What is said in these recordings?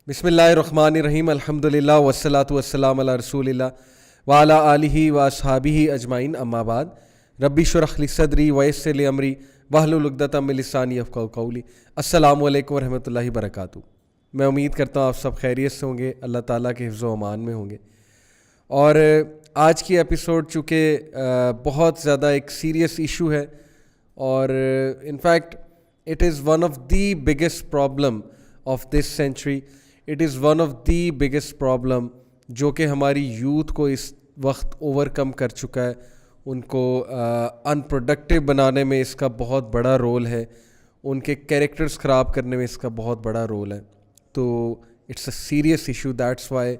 بسم اللہ الرحمن الرحیم الحمدللہ والصلاۃ والسلام علی رسول اللہ وعلی آلہ واصحابہ اجمعین اما بعد ربی اشرح لی صدری ویسر لی امری واحلل عقدۃ من لسانی یفقہوا قولی. السلام علیکم ورحمۃ اللہ وبرکاتہ. میں امید کرتا ہوں آپ سب خیریت سے ہوں گے, اللہ تعالیٰ کے حفظ و امان میں ہوں گے. اور آج کی ایپیسوڈ چونکہ بہت زیادہ ایک سیریس ایشو ہے اور in fact it is one of the biggest problem of this century. It is one of the biggest problem جو کہ ہماری یوتھ کو اس وقت اوور کم کر چکا ہے. ان کو ان پروڈکٹیو بنانے میں اس کا بہت بڑا رول ہے, ان کے کیریکٹرز خراب کرنے میں اس کا بہت بڑا رول ہے. تو it's a serious issue. That's why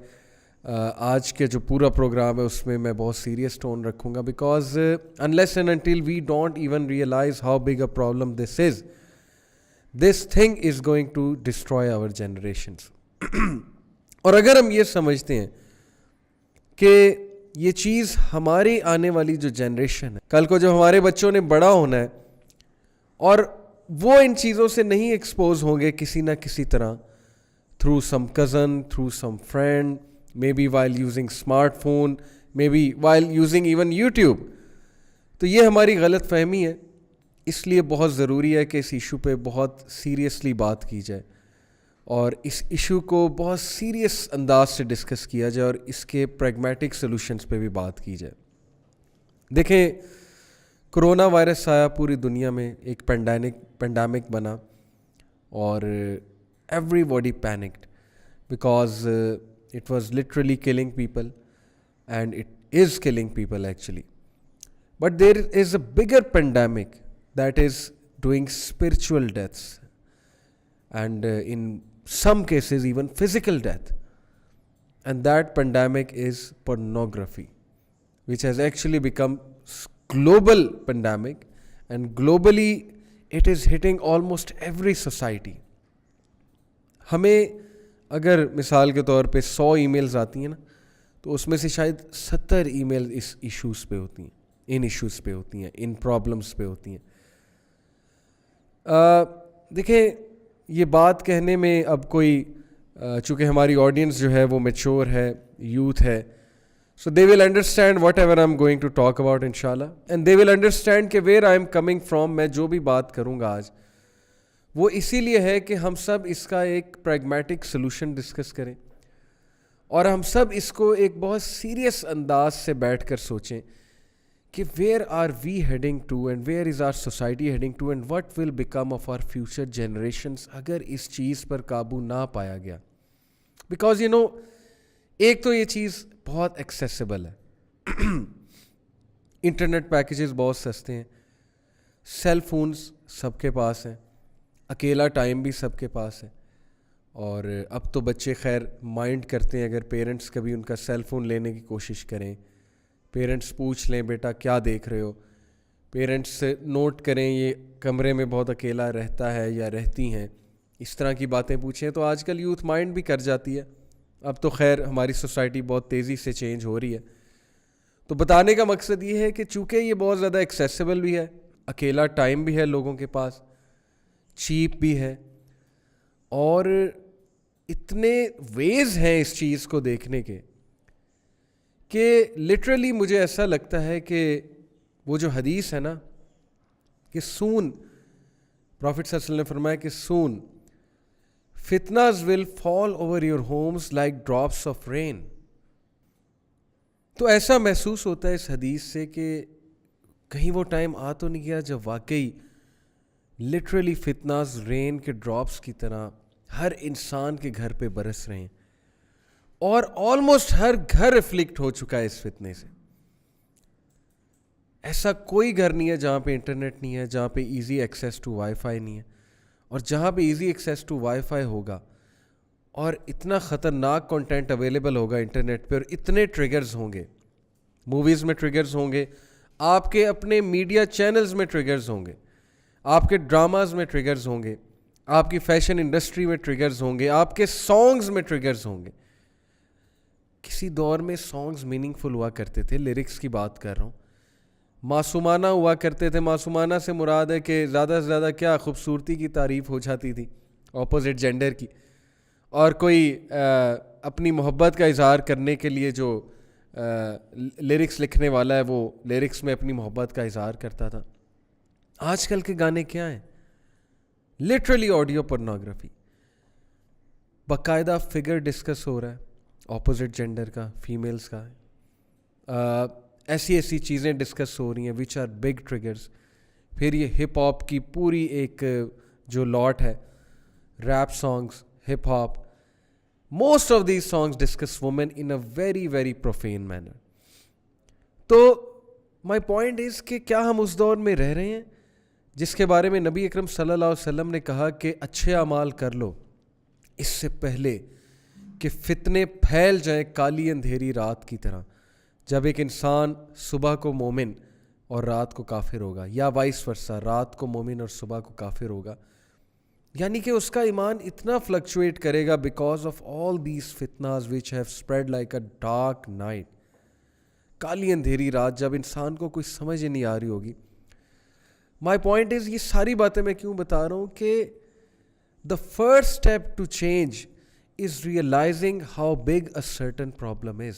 آج کے جو پورا پروگرام ہے اس میں بہت سیریس ٹون رکھوں گا, because unless and until we don't even realise how big a problem this is, this thing is going to destroy our generations. اور اگر ہم یہ سمجھتے ہیں کہ یہ چیز ہماری آنے والی جو جنریشن ہے, کل کو جب ہمارے بچوں نے بڑا ہونا ہے اور وہ ان چیزوں سے نہیں ایکسپوز ہوں گے کسی نہ کسی طرح, through some cousin, through some friend, maybe while using smartphone, maybe while using even YouTube, تو یہ ہماری غلط فہمی ہے. اس لیے بہت ضروری ہے کہ اس ایشو پہ بہت سیریسلی بات کی جائے اور اس ایشو کو بہت سیریس انداز سے ڈسکس کیا جائے اور اس کے پریگمیٹک سلوشنز پہ بھی بات کی جائے. دیکھیں, کرونا وائرس آیا, پوری دنیا میں ایک پینڈیمک بنا اور everybody panicked because it was literally killing people and it is killing people actually. But there is a bigger pandemic that is doing spiritual deaths and in some cases even physical death, and that pandemic is pornography, which has actually become global pandemic, and globally it is hitting almost every society. ہمیں اگر مثال کے طور پہ 100 e mails آتی ہیں نا, تو اس میں سے شاید 70 ای میل اس ایشوز پہ ہوتی ہیں, ان ایشوز پہ ہوتی ہیں, ان پرابلمس پہ ہوتی ہیں. دیکھیں, یہ بات کہنے میں اب کوئی چونکہ ہماری آڈینس جو ہے وہ میچور ہے, یوتھ ہے, so they will understand whatever I am going to talk about انشاءاللہ, اینڈ دے ول انڈرسٹینڈ کہ where I am coming from. میں جو بھی بات کروں گا آج وہ اسی لیے ہے کہ ہم سب اس کا ایک پریگمیٹک سلوشن ڈسکس کریں اور ہم سب اس کو ایک بہت سیریس انداز سے بیٹھ کر سوچیں کہ where are we heading to and where is our society heading to and what will become of our future generations اگر اس چیز پر قابو نہ پایا گیا. بیکاز یو نو, ایک تو یہ چیز بہت ایکسیسیبل ہے, انٹرنیٹ پیکیجز بہت سستے ہیں, سیل فونز سب کے پاس ہیں, اکیلا ٹائم بھی سب کے پاس ہے, اور اب تو بچے خیر مائنڈ کرتے ہیں اگر پیرنٹس کبھی ان کا سیل فون لینے کی کوشش کریں. پیرنٹس پوچھ لیں بیٹا کیا دیکھ رہے ہو, پیرنٹس سے نوٹ کریں یہ کمرے میں بہت اکیلا رہتا ہے یا رہتی ہیں, اس طرح کی باتیں پوچھیں. تو آج کل یوتھ مائنڈ بھی کر جاتی ہے. اب تو خیر ہماری سوسائٹی بہت تیزی سے چینج ہو رہی ہے. تو بتانے کا مقصد یہ ہے کہ چونکہ یہ بہت زیادہ ایکسیسیبل بھی ہے, اکیلا ٹائم بھی ہے لوگوں کے پاس, چیپ بھی ہے, اور اتنے ویز ہیں اس چیز کو دیکھنے کے کہ لٹرلی مجھے ایسا لگتا ہے کہ وہ جو حدیث ہے نا کہ سون, پروفٹ صلی اللہ علیہ وسلم نے فرمایا کہ سون فتناز will fall over your homes like drops of rain. تو ایسا محسوس ہوتا ہے اس حدیث سے کہ کہیں وہ ٹائم آ تو نہیں گیا جب واقعی لٹرلی فتناز رین کے ڈراپس کی طرح ہر انسان کے گھر پہ برس رہے ہیں, اور آلموسٹ ہر گھر افلکٹ ہو چکا ہے اس فتنے سے. ایسا کوئی گھر نہیں ہے جہاں پہ انٹرنیٹ نہیں ہے, جہاں پہ easy access to wifi نہیں ہے. اور جہاں پہ easy access to wifi ہوگا اور اتنا خطرناک کنٹینٹ اویلیبل ہوگا انٹرنیٹ پہ, اور اتنے ٹریگرز ہوں گے, موویز میں ٹریگرز ہوں گے, آپ کے اپنے میڈیا چینلز میں ٹریگرز ہوں گے, آپ کے ڈراماز میں ٹریگرز ہوں گے, آپ کی فیشن انڈسٹری میں ٹریگرز ہوں گے, آپ کے سانگز میں ٹریگرز ہوں گے. کسی دور میں سانگز میننگ فل ہوا کرتے تھے, لیرکس کی بات کر رہا ہوں, معصومانہ ہوا کرتے تھے. معصومانہ سے مراد ہے کہ زیادہ سے زیادہ کیا خوبصورتی کی تعریف ہو جاتی تھی اپوزٹ جینڈر کی, اور کوئی اپنی محبت کا اظہار کرنے کے لیے جو لیرکس لکھنے والا ہے وہ لیرکس میں اپنی محبت کا اظہار کرتا تھا. آج کل کے گانے کیا ہیں؟ Literally audio pornography. باقاعدہ فگر ڈسکس ہو رہا ہے اپوزٹ جینڈر کا, فیمیلز کا, ایسی چیزیں ڈسکس ہو رہی ہیں وچ آر بگ ٹریگرز. پھر یہ ہپ ہاپ کی پوری ایک جو لاٹ ہے, rap songs, hip hop, most of these songs discuss women in a very very profane manner. تو مائی پوائنٹ از کہ کیا ہم اس دور میں رہ رہے ہیں جس کے بارے میں نبی اکرم صلی اللہ علیہ وسلم نے کہا کہ اچھے اعمال کر لو اس سے پہلے کہ فتنے پھیل جائیں کالی اندھیری رات کی طرح, جب ایک انسان صبح کو مومن اور رات کو کافر ہوگا, یا وائس ورسا, رات کو مومن اور صبح کو کافر ہوگا. یعنی کہ اس کا ایمان اتنا فلکچویٹ کرے گا بیکاز آف آل دیز فتناز which have spread like a dark night. کالی اندھیری رات جب انسان کو کوئی سمجھ ہی نہیں آ رہی ہوگی. مائی پوائنٹ از, یہ ساری باتیں میں کیوں بتا رہا ہوں کہ the first step to change is realising how big a certain problem is.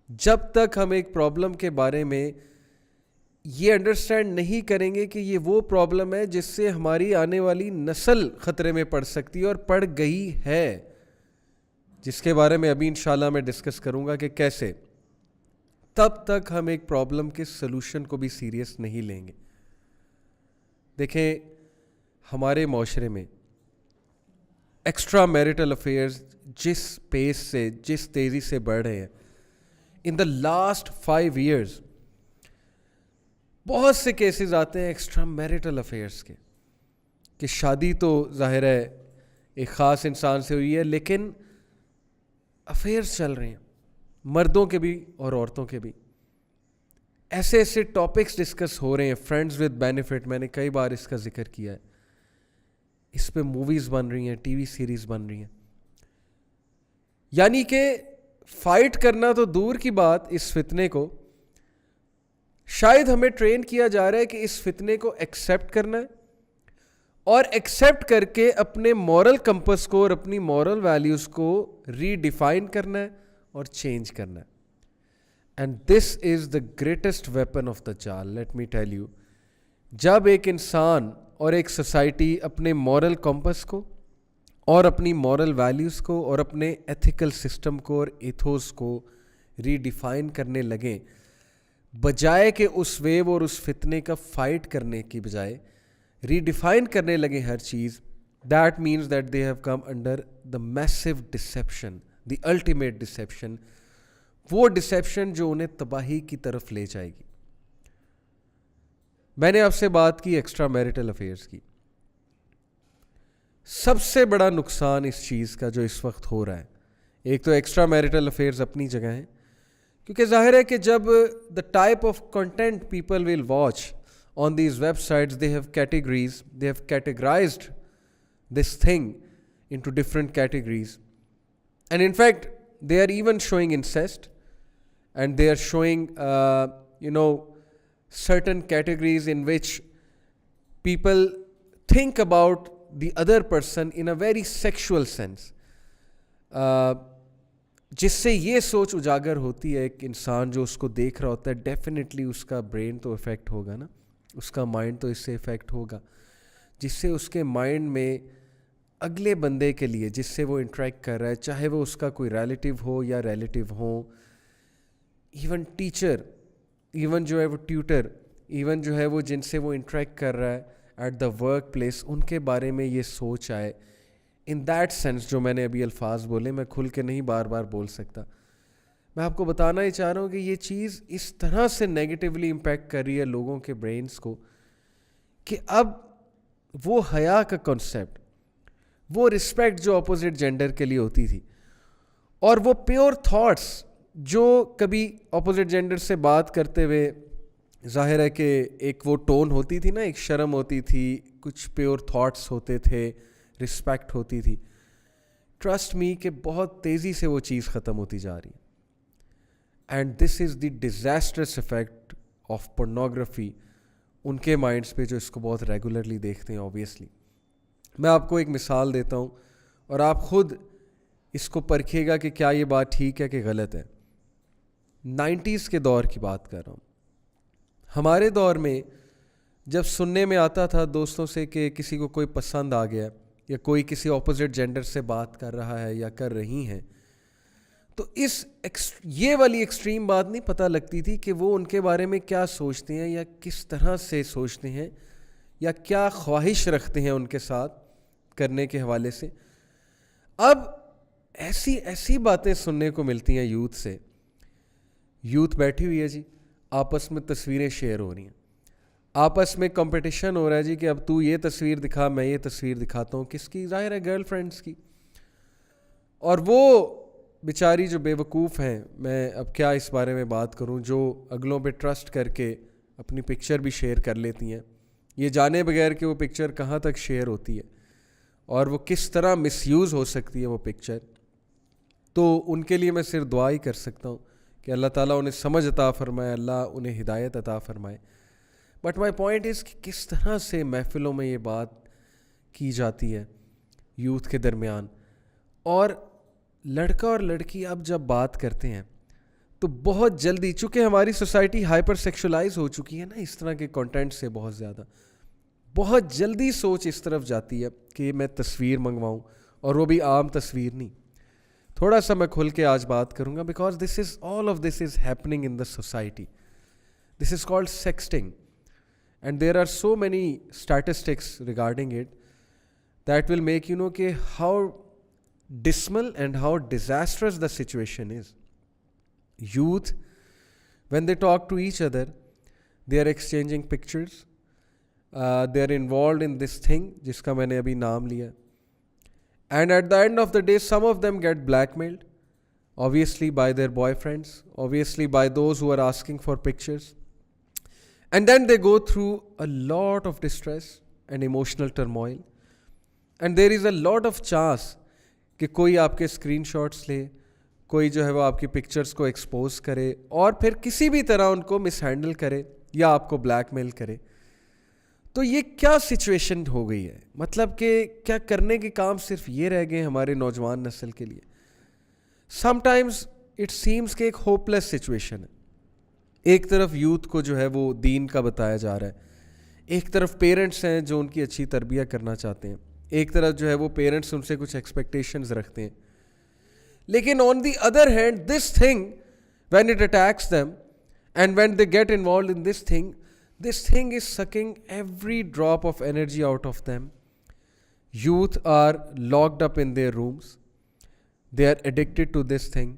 جب تک ہم ایک پرابلم کے بارے میں یہ انڈرسٹینڈ نہیں کریں گے کہ یہ وہ پرابلم ہے جس سے ہماری آنے والی نسل خطرے میں پڑ سکتی ہے اور پڑ گئی ہے, جس کے بارے میں ابھی انشاءاللہ میں ڈسکس کروں گا کہ کیسے, تب تک ہم ایک پرابلم کے سلوشن کو بھی سیریس نہیں لیں گے. دیکھیں ہمارے معاشرے میں ایکسٹرا میرٹل افیئرز جس پیس سے, جس تیزی سے بڑھ رہے ہیں ان دا لاسٹ 5 years, بہت سے کیسز آتے ہیں ایکسٹرا میرٹل افیئرس کے کہ شادی تو ظاہر ہے ایک خاص انسان سے ہوئی ہے لیکن افیئرس چل رہے ہیں, مردوں کے بھی اور عورتوں کے بھی. ایسے ٹاپکس ڈسکس ہو رہے ہیں, فرینڈز ود بینیفٹ, میں نے کئی بار اس کا ذکر کیا ہے. اس پہ موویز بن رہی ہیں, ٹی وی سیریز بن رہی ہیں. یعنی کہ فائٹ کرنا تو دور کی بات, اس فتنے کو شاید ہمیں ٹرین کیا جا رہا ہے کہ اس فتنے کو ایکسیپٹ کرنا ہے اور ایکسیپٹ کر کے اپنے مورل کمپس کو اور اپنی مورل ویلیوز کو ری ڈیفائن کرنا ہے اور چینج کرنا ہے. And this is the greatest weapon of the جال. لیٹ می ٹیل یو, جب ایک انسان اور ایک سوسائٹی اپنے مورل کمپس کو اور اپنی مورل ویلیوز کو اور اپنے ایتھیکل سسٹم کو اور ایتھوس کو ری ڈیفائن کرنے لگیں, بجائے کہ اس ویو اور اس فتنے کا فائٹ کرنے کی بجائے ری ڈیفائن کرنے لگیں ہر چیز, that means that they have come under the massive deception, the ultimate deception, وہ ڈسیپشن جو انہیں تباہی کی طرف لے جائے گی. میں نے آپ سے بات کی ایکسٹرا میرٹل افیئرس کی. سب سے بڑا نقصان اس چیز کا جو اس وقت ہو رہا ہے, ایک تو ایکسٹرا میرٹل افیئرز اپنی جگہ ہیں, کیونکہ ظاہر ہے کہ جب the type of content people will watch on these web sites, they have categories, they have categorised this thing into different categories, and in fact they are even showing incest, and they are showing certain categories in which people think about the other person in a very sexual sense, جس سے یہ سوچ اجاگر ہوتی ہے ایک انسان جو اس کو دیکھ رہا ہوتا ہے, ڈیفینیٹلی اس کا برین تو افیکٹ ہوگا نا, اس کا مائنڈ تو اس سے افیکٹ ہوگا, جس سے اس کے مائنڈ میں اگلے بندے کے لیے جس سے وہ انٹریکٹ کر رہا ہے, چاہے وہ اس کا کوئی ریلیٹیو ہو یا ریلیٹیو ہوں, ایون ٹیچر, ایون جو ہے وہ ٹیوٹر, ایون جو ہے وہ جن سے وہ انٹریکٹ کر رہا ہے ایٹ دا ورک پلیس, ان کے بارے میں یہ سوچ آئے. ان دیٹ سینس جو میں نے ابھی الفاظ بولے, میں کھل کے نہیں بار بار بول سکتا, میں آپ کو بتانا ہی چاہ رہا ہوں کہ یہ چیز اس طرح سے نیگیٹیولی امپیکٹ کر رہی ہے لوگوں کے برینس کو کہ اب وہ حیا کا کنسیپٹ, وہ رسپیکٹ جو اپوزٹ جینڈر کے لیے ہوتی تھی, اور وہ پیور تھاٹس جو کبھی اپوزٹ جینڈر سے بات کرتے ہوئے ظاہر ہے کہ ایک وہ ٹون ہوتی تھی نا, ایک شرم ہوتی تھی, کچھ پیور تھاٹس ہوتے تھے, رسپیکٹ ہوتی تھی. ٹرسٹ می کہ بہت تیزی سے وہ چیز ختم ہوتی جا رہی ہے. And this is the disastrous effect of pornography ان کے مائنڈس پہ جو اس کو بہت ریگولرلی دیکھتے ہیں. آبویسلی میں آپ کو ایک مثال دیتا ہوں اور آپ خود اس کو پرکھیے گا کہ کیا یہ بات ٹھیک ہے کہ غلط ہے. 90s کے دور کی بات کر رہا ہوں. ہمارے دور میں جب سننے میں آتا تھا دوستوں سے کہ کسی کو کوئی پسند آ گیا یا کوئی کسی اپوزٹ جینڈر سے بات کر رہا ہے یا کر رہی ہیں, تو یہ والی ایکسٹریم بات نہیں پتہ لگتی تھی کہ وہ ان کے بارے میں کیا سوچتے ہیں یا کس طرح سے سوچتے ہیں یا کیا خواہش رکھتے ہیں ان کے ساتھ کرنے کے حوالے سے. اب ایسی باتیں سننے کو ملتی ہیں یوتھ سے. یوتھ بیٹھی ہوئی ہے جی, آپس میں تصویریں شیئر ہو رہی ہیں, آپس میں کمپٹیشن ہو رہا ہے جی کہ اب تو یہ تصویر دکھا, میں یہ تصویر دکھاتا ہوں. کس کی؟ ظاہر ہے گرل فرینڈس کی. اور وہ بیچاری جو بے وقوف ہیں, میں اب کیا اس بارے میں بات کروں, جو اگلوں پہ ٹرسٹ کر کے اپنی پکچر بھی شیئر کر لیتی ہیں, یہ جانے بغیر کہ وہ پکچر کہاں تک شیئر ہوتی ہے اور وہ کس طرح مس یوز ہو سکتی ہے وہ پکچر. تو ان کے لیے میں صرف دعا ہی کر سکتا ہوں کہ اللہ تعالیٰ انہیں سمجھ عطا فرمائے, اللہ انہیں ہدایت عطا فرمائے. بٹ مائی پوائنٹ از کہ کس طرح سے محفلوں میں یہ بات کی جاتی ہے یوتھ کے درمیان. اور لڑکا اور لڑکی اب جب بات کرتے ہیں تو بہت جلدی, چونکہ ہماری سوسائٹی ہائپر سیکشولائز ہو چکی ہے نا اس طرح کے کنٹینٹ سے, بہت زیادہ, بہت جلدی سوچ اس طرف جاتی ہے کہ میں تصویر منگواؤں, اور وہ بھی عام تصویر نہیں. تھوڑا سا میں کھل کے آج بات کروں گا because all of this is happening in the society. This is called sexting. And there are so many statistics regarding it that will make you know کہ how dismal and how disastrous the situation is. Youth, when they talk to each other, they are exchanging pictures. They are involved in this thing جس کا میں نے ابھی نام لیا. And at the end of the day, some of them get blackmailed, obviously by their boyfriends, obviously by those who are asking for pictures. And then they go through a lot of distress and emotional turmoil. And there is a lot of chance کہ کوئی آپ کے screen shots لے, کوئی جو ہے وہ آپ کی پکچرز کو ایکسپوز کرے اور پھر کسی بھی طرح ان کو مس ہینڈل کرے یا آپ کو بلیک میل کرے. تو یہ کیا سچویشن ہو گئی ہے, مطلب کہ کیا کرنے کے کام صرف یہ رہ گئے ہمارے نوجوان نسل کے لیے. سم ٹائمز اٹ سیمز کہ ایک ہوپ لیس سچویشن ہے. ایک طرف یوتھ کو جو ہے وہ دین کا بتایا جا رہا ہے, ایک طرف پیرنٹس ہیں جو ان کی اچھی تربیت کرنا چاہتے ہیں, ایک طرف جو ہے وہ پیرنٹس ان سے کچھ ایکسپیکٹیشنز رکھتے ہیں. لیکن on the other hand this thing when it attacks them and when they get involved in this thing is sucking every drop of energy out of them. Youth are locked up in their rooms. They are addicted to this thing.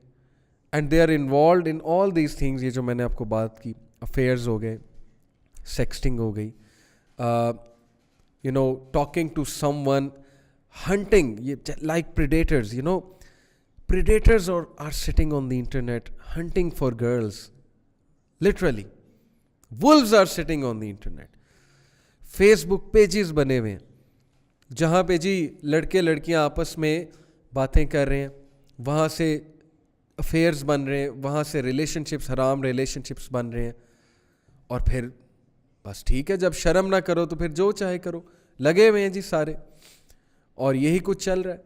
And they are involved in all these things. یہ جو میں نے آپ کو بات کی, affairs ہو گئے, sexting ہو گئی, talking to someone, hunting, like predators, predators are sitting on the internet hunting for girls. Literally. Wolves are sitting on the internet. Facebook pages بنے ہوئے ہیں جہاں پہ جی لڑکے لڑکیاں آپس میں باتیں کر رہے ہیں, وہاں سے افیئرز بن رہے ہیں, وہاں سے ریلیشن شپس, حرام ریلیشن شپس بن رہے ہیں. اور پھر بس ٹھیک ہے, جب شرم نہ کرو تو پھر جو چاہے کرو, لگے ہوئے ہیں جی سارے, اور یہی کچھ چل رہا ہے.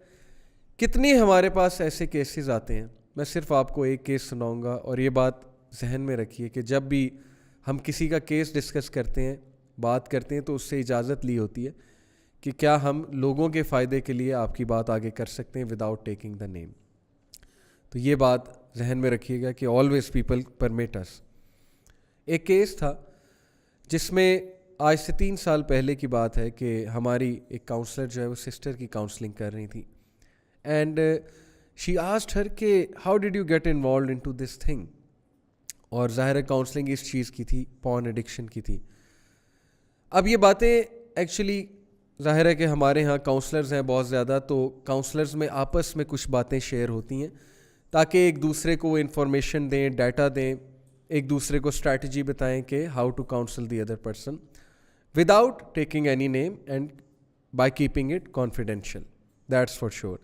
کتنی ہمارے پاس ایسے کیسز آتے ہیں. میں صرف آپ کو ایک کیس سناؤں گا, اور یہ بات ذہن میں رکھیے کہ جب بھی ہم کسی کا کیس ڈسکس کرتے ہیں, بات کرتے ہیں, تو اس سے اجازت لی ہوتی ہے کہ کیا ہم لوگوں کے فائدے کے لیے آپ کی بات آگے کر سکتے ہیں وداؤٹ ٹیکنگ دا نیم. تو یہ بات ذہن میں رکھیے گا کہ آلویز پیپل پرمٹ اس. ایک کیس تھا جس میں آج سے 3 سال پہلے کی بات ہے کہ ہماری ایک کاؤنسلر جو ہے وہ سسٹر کی کاؤنسلنگ کر رہی تھی, اینڈ شی آسکڈ ہر کہ how did you get involved into this thing. اور ظاہر کاؤنسلنگ اس چیز کی تھی, پارن ایڈکشن کی تھی. اب یہ باتیں ایکچولی ظاہر ہے کہ ہمارے ہاں کاؤنسلرز ہیں بہت زیادہ, تو کاؤنسلرز میں آپس میں کچھ باتیں شیئر ہوتی ہیں تاکہ ایک دوسرے کو وہ انفارمیشن دیں, ڈیٹا دیں, ایک دوسرے کو اسٹریٹجی بتائیں کہ how to counsel the other person without taking any name and by keeping it confidential, that's for sure.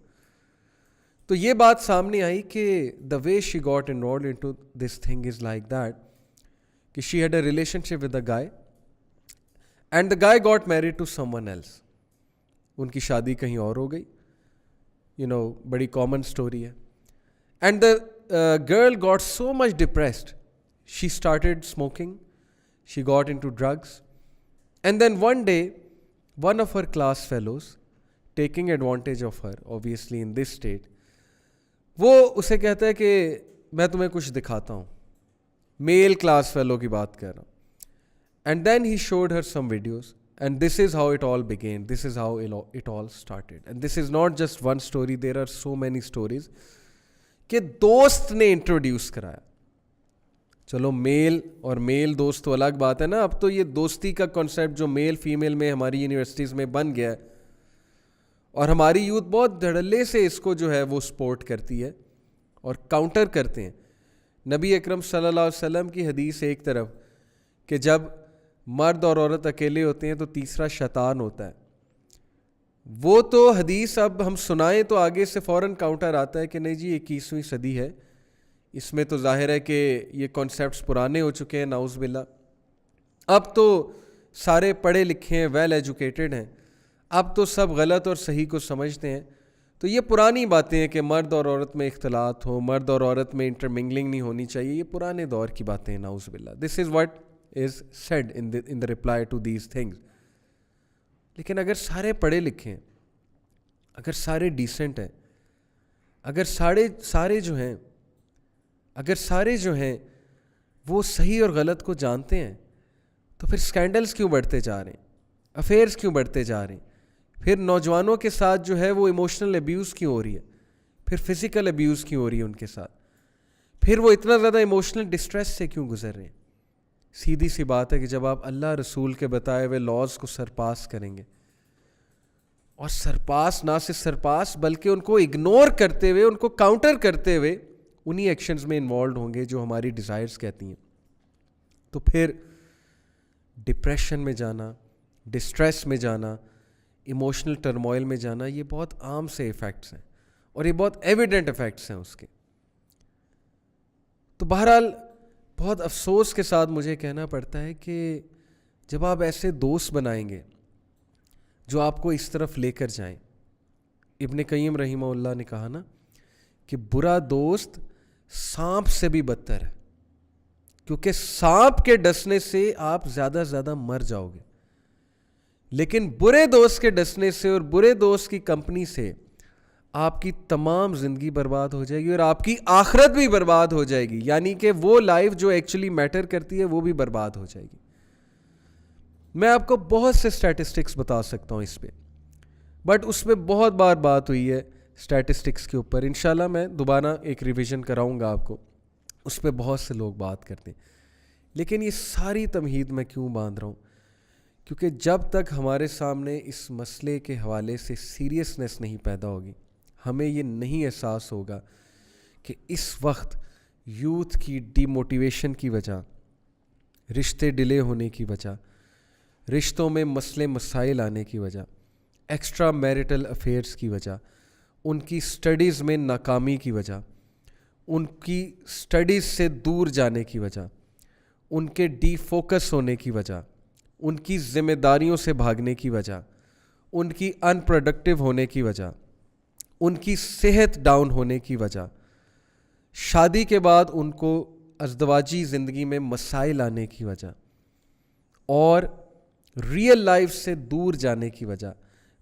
تو یہ بات سامنے آئی کہ the way she got enrolled into this thing is like that کہ she had a relationship with a guy and the guy got married to someone else. ان کی شادی کہیں اور ہو گئی, بڑی کامن اسٹوری ہے. And the girl got so much depressed, she started smoking, she got into drugs, and then one day one of her class fellows taking advantage of her obviously in this state, وہ اسے کہتا ہے کہ میں تمہیں کچھ دکھاتا ہوں. میل کلاس فیلو کی بات کر رہا ہوں. And then he showed her some videos, and this is how it all began, this is how it all started. And this is not just one story, there are so many stories کہ دوست نے introduce کرایا. چلو میل اور میل دوست تو الگ بات ہے نا, اب تو یہ دوستی کا کنسیپٹ جو میل فیمیل میں ہماری یونیورسٹیز میں بن گیا ہے, اور ہماری یوتھ بہت دھڑلے سے اس کو جو ہے وہ سپورٹ کرتی ہے اور کاؤنٹر کرتے ہیں. نبی اکرم صلی اللہ علیہ وسلم کی حدیث ایک طرف کہ جب مرد اور عورت اکیلے ہوتے ہیں تو تیسرا شیطان ہوتا ہے, وہ تو حدیث اب ہم سنائیں تو آگے سے فوراً کاؤنٹر آتا ہے کہ نہیں جی 21ویں صدی ہے, اس میں تو ظاہر ہے کہ یہ کانسیپٹس پرانے ہو چکے ہیں, نعوذ باللہ. اب تو سارے پڑھے لکھے ہیں, ویل ایجوکیٹڈ ہیں, اب تو سب غلط اور صحیح کو سمجھتے ہیں. تو یہ پرانی باتیں ہیں کہ مرد اور عورت میں اختلاط ہو, مرد اور عورت میں انٹرمنگلنگ نہیں ہونی چاہیے, یہ پرانے دور کی باتیں ہیں, نعوذ باللہ. This is what is said in the reply to these things. لیکن اگر سارے پڑھے لکھے ہیں, اگر سارے ڈیسنٹ ہیں, اگر سارے جو ہیں وہ صحیح اور غلط کو جانتے ہیں, تو پھر سکینڈلز کیوں بڑھتے جا رہے ہیں, افیئرز کیوں بڑھتے جا رہے ہیں, پھر نوجوانوں کے ساتھ جو ہے وہ ایموشنل ابیوز کیوں ہو رہی ہے, پھر فزیکل ابیوز کیوں ہو رہی ہے ان کے ساتھ, پھر وہ اتنا زیادہ ایموشنل ڈسٹریس سے کیوں گزر رہے ہیں. سیدھی سی بات ہے کہ جب آپ اللہ رسول کے بتائے ہوئے لاز کو سرپاس کریں گے, اور سرپاس نہ صرف سرپاس بلکہ ان کو اگنور کرتے ہوئے, ان کو کاؤنٹر کرتے ہوئے انہی ایکشنز میں انوالوڈ ہوں گے جو ہماری ڈیزائرز کہتی ہیں, تو پھر ڈپریشن میں جانا, ڈسٹریس میں جانا, ایموشنل ٹرموائل میں جانا, یہ بہت عام سے ایفیکٹس ہیں اور یہ بہت ایویڈنٹ ایفیکٹس ہیں اس کے. تو بہرحال بہت افسوس کے ساتھ مجھے کہنا پڑتا ہے کہ جب آپ ایسے دوست بنائیں گے جو آپ کو اس طرف لے کر جائیں, ابن قیم رحمہ اللہ نے کہا نا کہ برا دوست سانپ سے بھی بدتر ہے, کیونکہ سانپ کے ڈسنے سے آپ زیادہ مر جاؤ گے, لیکن برے دوست کے ڈسنے سے اور برے دوست کی کمپنی سے آپ کی تمام زندگی برباد ہو جائے گی اور آپ کی آخرت بھی برباد ہو جائے گی, یعنی کہ وہ لائف جو ایکچولی میٹر کرتی ہے وہ بھی برباد ہو جائے گی. میں آپ کو بہت سے اسٹیٹسٹکس بتا سکتا ہوں اس پہ, بٹ اس پہ بہت بار بات ہوئی ہے اسٹیٹسٹکس کے اوپر. انشاءاللہ میں دوبارہ ایک ریویژن کراؤں گا آپ کو, اس پہ بہت سے لوگ بات کرتے ہیں. لیکن یہ ساری تمہید میں کیوں باندھ رہا ہوں, کیونکہ جب تک ہمارے سامنے اس مسئلے کے حوالے سے سیریسنس نہیں پیدا ہوگی, ہمیں یہ نہیں احساس ہوگا کہ اس وقت یوتھ کی ڈی موٹیویشن کی وجہ, رشتے ڈیلے ہونے کی وجہ, رشتوں میں مسئلے مسائل آنے کی وجہ, ایکسٹرا میریٹل افیئرس کی وجہ, ان کی سٹڈیز میں ناکامی کی وجہ, ان کی سٹڈیز سے دور جانے کی وجہ, ان کے ڈی فوکس ہونے کی وجہ, ان کی ذمہ داریوں سے بھاگنے کی وجہ, ان کی ان پروڈکٹیو ہونے کی وجہ, ان کی صحت ڈاؤن ہونے کی وجہ, شادی کے بعد ان کو ازدواجی زندگی میں مسائل آنے کی وجہ, اور ریئل لائف سے دور جانے کی وجہ,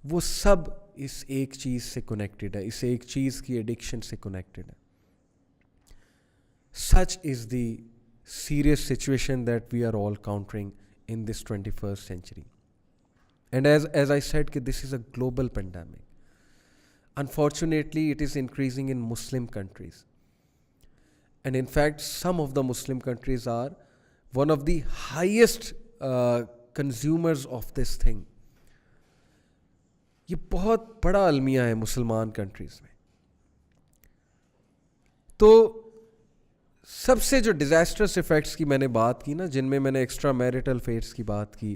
وہ سب اس ایک چیز سے کنیکٹڈ ہے, اس ایک چیز کی ایڈکشن سے کنیکٹڈ ہے. Such is the serious situation that we are all countering in this 21st century. And as I said, this is a global pandemic. Unfortunately, it is increasing in Muslim countries. And in fact, some of the Muslim countries are one of the highest consumers of this thing. یہ بہت بڑا المیہ ہے مسلمان countries میں. تو سب سے جو ڈیزاسٹرس ایفیکٹس کی میں نے بات کی نا, جن میں میں نے ایکسٹرا میریٹل افیئرس کی بات کی,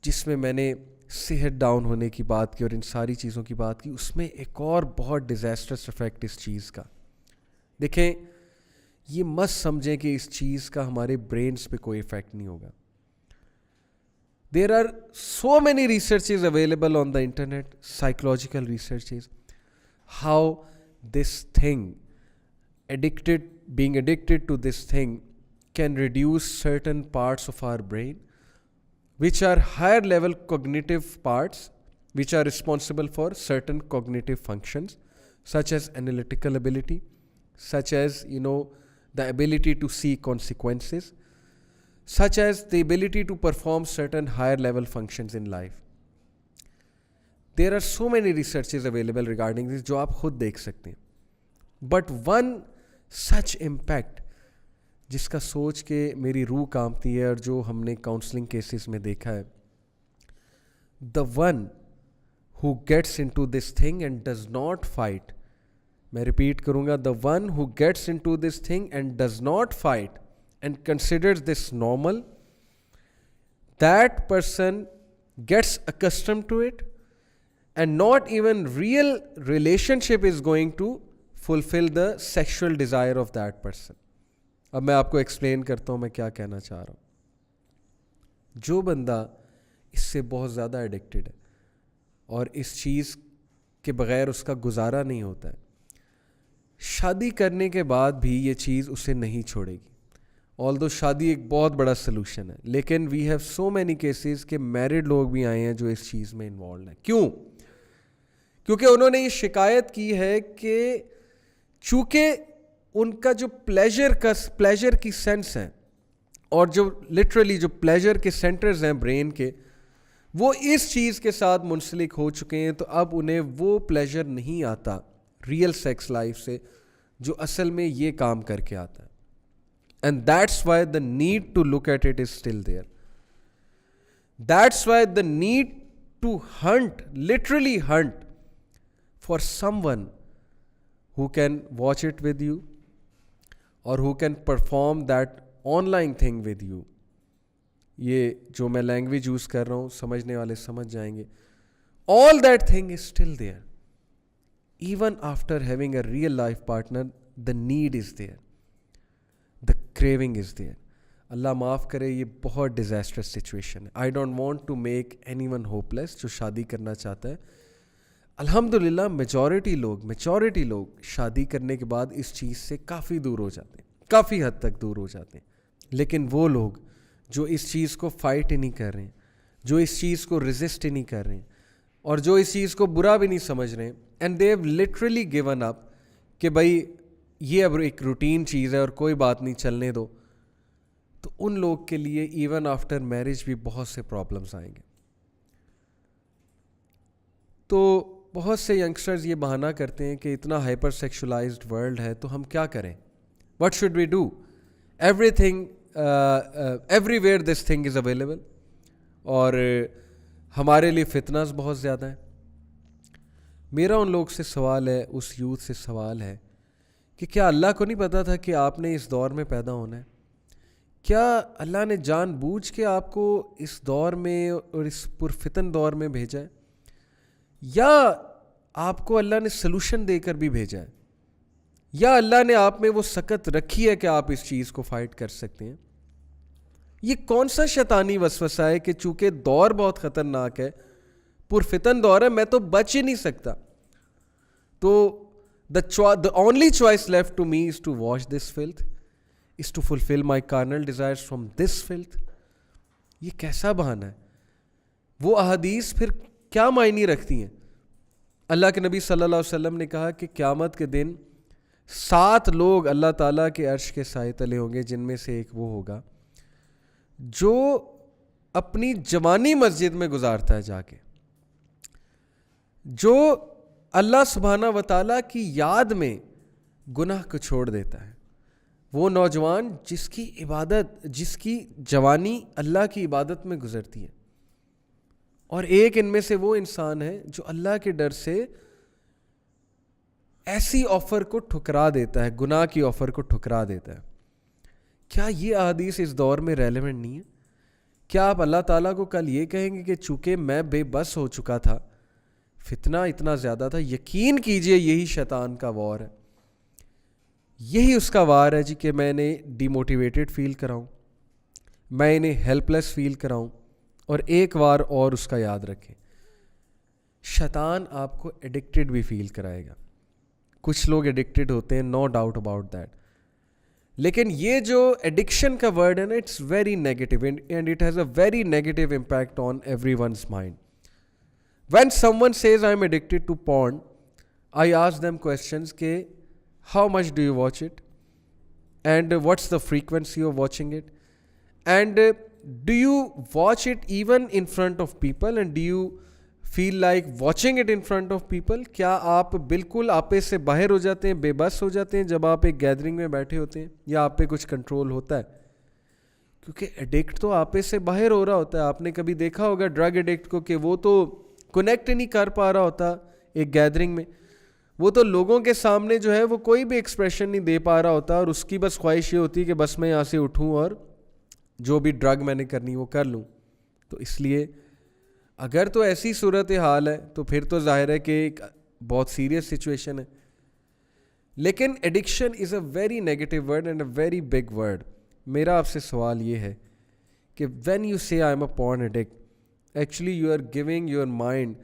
جس میں میں نے صحت ڈاؤن ہونے کی بات کی اور ان ساری چیزوں کی بات کی, اس میں ایک اور بہت ڈیزاسٹرس ایفیکٹ اس چیز کا. دیکھیں, یہ مت سمجھیں کہ اس چیز کا ہمارے برینز پہ کوئی ایفیکٹ نہیں ہوگا. There are so many researches available on the internet, psychological researches. how this thing, being addicted to this thing can reduce certain parts of our brain, which are higher level cognitive parts, which are responsible for certain cognitive functions, such as analytical ability, such as, the ability to see consequences, such as the ability to perform certain higher level functions in life. There are so many researches available regarding this جو آپ خود دیکھ سکتے ہیں. But one such impact جس کا سوچ کے میری روح کانپتی ہے اور جو ہم نے کاؤنسلنگ کیسز میں دیکھا ہے, the one who gets into this thing and does not fight, میں ریپیٹ کروں گا, the one who gets into this thing and does not fight and considers this normal, that person gets accustomed to it, and not even real relationship is going to fulfill the sexual desire of that person. اب میں آپ کو explain کرتا ہوں میں کیا کہنا چاہ رہا ہوں. جو بندہ اس سے بہت زیادہ ایڈکٹڈ ہے اور اس چیز کے بغیر اس کا گزارا نہیں ہوتا ہے, شادی کرنے کے بعد بھی یہ چیز اسے نہیں چھوڑے گی. although شادی ایک بہت بڑا سلوشن ہے, لیکن we have so many cases کہ میرڈ لوگ بھی آئے ہیں جو اس چیز میں انوالوڈ ہیں. کیوں؟ کیونکہ انہوں نے یہ شکایت کی ہے کہ چونکہ ان کا جو پلیجر کی سینس ہے اور جو لٹرلی جو پلیجر کے سینٹرز ہیں برین کے, وہ اس چیز کے ساتھ منسلک ہو چکے ہیں, تو اب انہیں وہ پلیجر نہیں آتا ریئل سیکس لائف سے جو اصل میں یہ کام کر کے آتا ہے. And that's why the need to look at it is still there. That's why the need to hunt, literally hunt for someone who can watch it with you or who can perform that online thing with you. یہ جو میں language use کر رہا ہوں سمجھنے والے سمجھ جائیں گے. All that thing is still there. Even after having a real life partner, the need is there. The craving is there. اللہ معاف کرے, یہ بہت ڈیزاسٹرس سچویشن ہے. I don't want to make anyone hopeless جو شادی کرنا چاہتا ہے. الحمدللہ میجورٹی لوگ شادی کرنے کے بعد اس چیز سے کافی دور ہو جاتے ہیں, کافی حد تک دور ہو جاتے ہیں. لیکن وہ لوگ جو اس چیز کو فائٹ ہی نہیں کر رہے ہیں, جو اس چیز کو ریزسٹ ہی نہیں کر رہے ہیں, اور جو اس چیز کو برا بھی نہیں سمجھ رہے ہیں, and they have literally given up کہ بھائی یہ اب ایک روٹین چیز ہے اور کوئی بات نہیں, چلنے دو, تو ان لوگ کے لیے ایون آفٹر میرج بھی بہت سے پرابلمس آئیں گے. تو بہت سے ینگسٹرز یہ بہانہ کرتے ہیں کہ اتنا ہائپر سیکشولائزڈ ورلڈ ہے تو ہم کیا کریں, what should we do, everything everywhere this thing is available, اور ہمارے لیے فتنس بہت زیادہ ہیں. میرا ان لوگ سے سوال ہے, اس یوتھ سے سوال ہے کہ کیا اللہ کو نہیں پتا تھا کہ آپ نے اس دور میں پیدا ہونا ہے؟ کیا اللہ نے جان بوجھ کے آپ کو اس دور میں اور اس پرفتن دور میں بھیجا ہے, یا آپ کو اللہ نے سلوشن دے کر بھی بھیجا ہے, یا اللہ نے آپ میں وہ سکت رکھی ہے کہ آپ اس چیز کو فائٹ کر سکتے ہیں؟ یہ کون سا شیطانی وسوسہ ہے کہ چونکہ دور بہت خطرناک ہے, پرفتن دور ہے, میں تو بچ ہی نہیں سکتا, تو the only choice left to me is to watch this filth, is to fulfill my carnal desires from this filth. یہ کیسا بہانہ ہے؟ وہ احادیث پھر کیا معنی رکھتی ہیں؟ اللہ کے نبی صلی اللہ علیہ وسلم نے کہا کہ قیامت کے دن 7 لوگ اللہ تعالیٰ کے عرش کے سائے تلے ہوں گے, جن میں سے ایک وہ ہوگا جو اپنی جوانی مسجد میں گزارتا ہے جا کے, جو اللہ سبحانہ و تعالیٰ کی یاد میں گناہ کو چھوڑ دیتا ہے. وہ نوجوان جس کی جوانی اللہ کی عبادت میں گزرتی ہے, اور ایک ان میں سے وہ انسان ہے جو اللہ کے ڈر سے ایسی آفر کو ٹھکرا دیتا ہے, گناہ کی آفر کو ٹھکرا دیتا ہے. کیا یہ احادیث اس دور میں ریلیونٹ نہیں ہے؟ کیا آپ اللہ تعالیٰ کو کل یہ کہیں گے کہ چونکہ میں بے بس ہو چکا تھا, فتنہ اتنا زیادہ تھا, یقین کیجئے یہی شیطان کا وار ہے, یہی اس کا وار ہے جی, کہ میں نے ڈی موٹیویٹڈ فیل کراؤں, میں انہیں ہیلپ لیس فیل کراؤں, اور ایک وار اور اس کا یاد رکھیں, شیطان آپ کو ایڈکٹڈ بھی فیل کرائے گا. کچھ لوگ ایڈکٹیڈ ہوتے ہیں, نو ڈاؤٹ اباؤٹ دیٹ. لیکن یہ جو ایڈکشن کا ورڈ ہے نا, it's very negative and it has a very negative impact on everyone's mind. When someone says I am addicted to porn, I ask them questions کہ how much do you watch it, and what's the frequency of watching it, and do you watch it even in front of people, and do you feel like watching it in front of people? کیا آپ بالکل آپے سے باہر ہو جاتے ہیں, بے بس ہو جاتے ہیں جب آپ ایک گیدرنگ میں بیٹھے ہوتے ہیں, یا آپ پہ کچھ کنٹرول ہوتا ہے؟ کیونکہ ایڈکٹ تو آپے سے باہر ہو رہا ہوتا ہے. آپ نے کبھی دیکھا ہوگا ڈرگ ایڈکٹ کو کہ وہ تو کنیکٹ نہیں کر پا رہا ہوتا ایک گیدرنگ میں, وہ تو لوگوں کے سامنے جو ہے وہ کوئی بھی ایکسپریشن نہیں دے پا رہا ہوتا, اور اس کی بس خواہش یہ ہوتی ہے کہ بس میں یہاں سے اٹھوں اور جو بھی ڈرگ میں نے کرنی وہ کر لوں. تو اس لیے اگر تو ایسی صورت حال ہے تو پھر تو ظاہر ہے کہ ایک بہت سیریس سچویشن ہے. لیکن addiction is a very negative word and a very big word. میرا آپ سے سوال یہ ہے کہ when you say I am a porn addict, actually you are giving your mind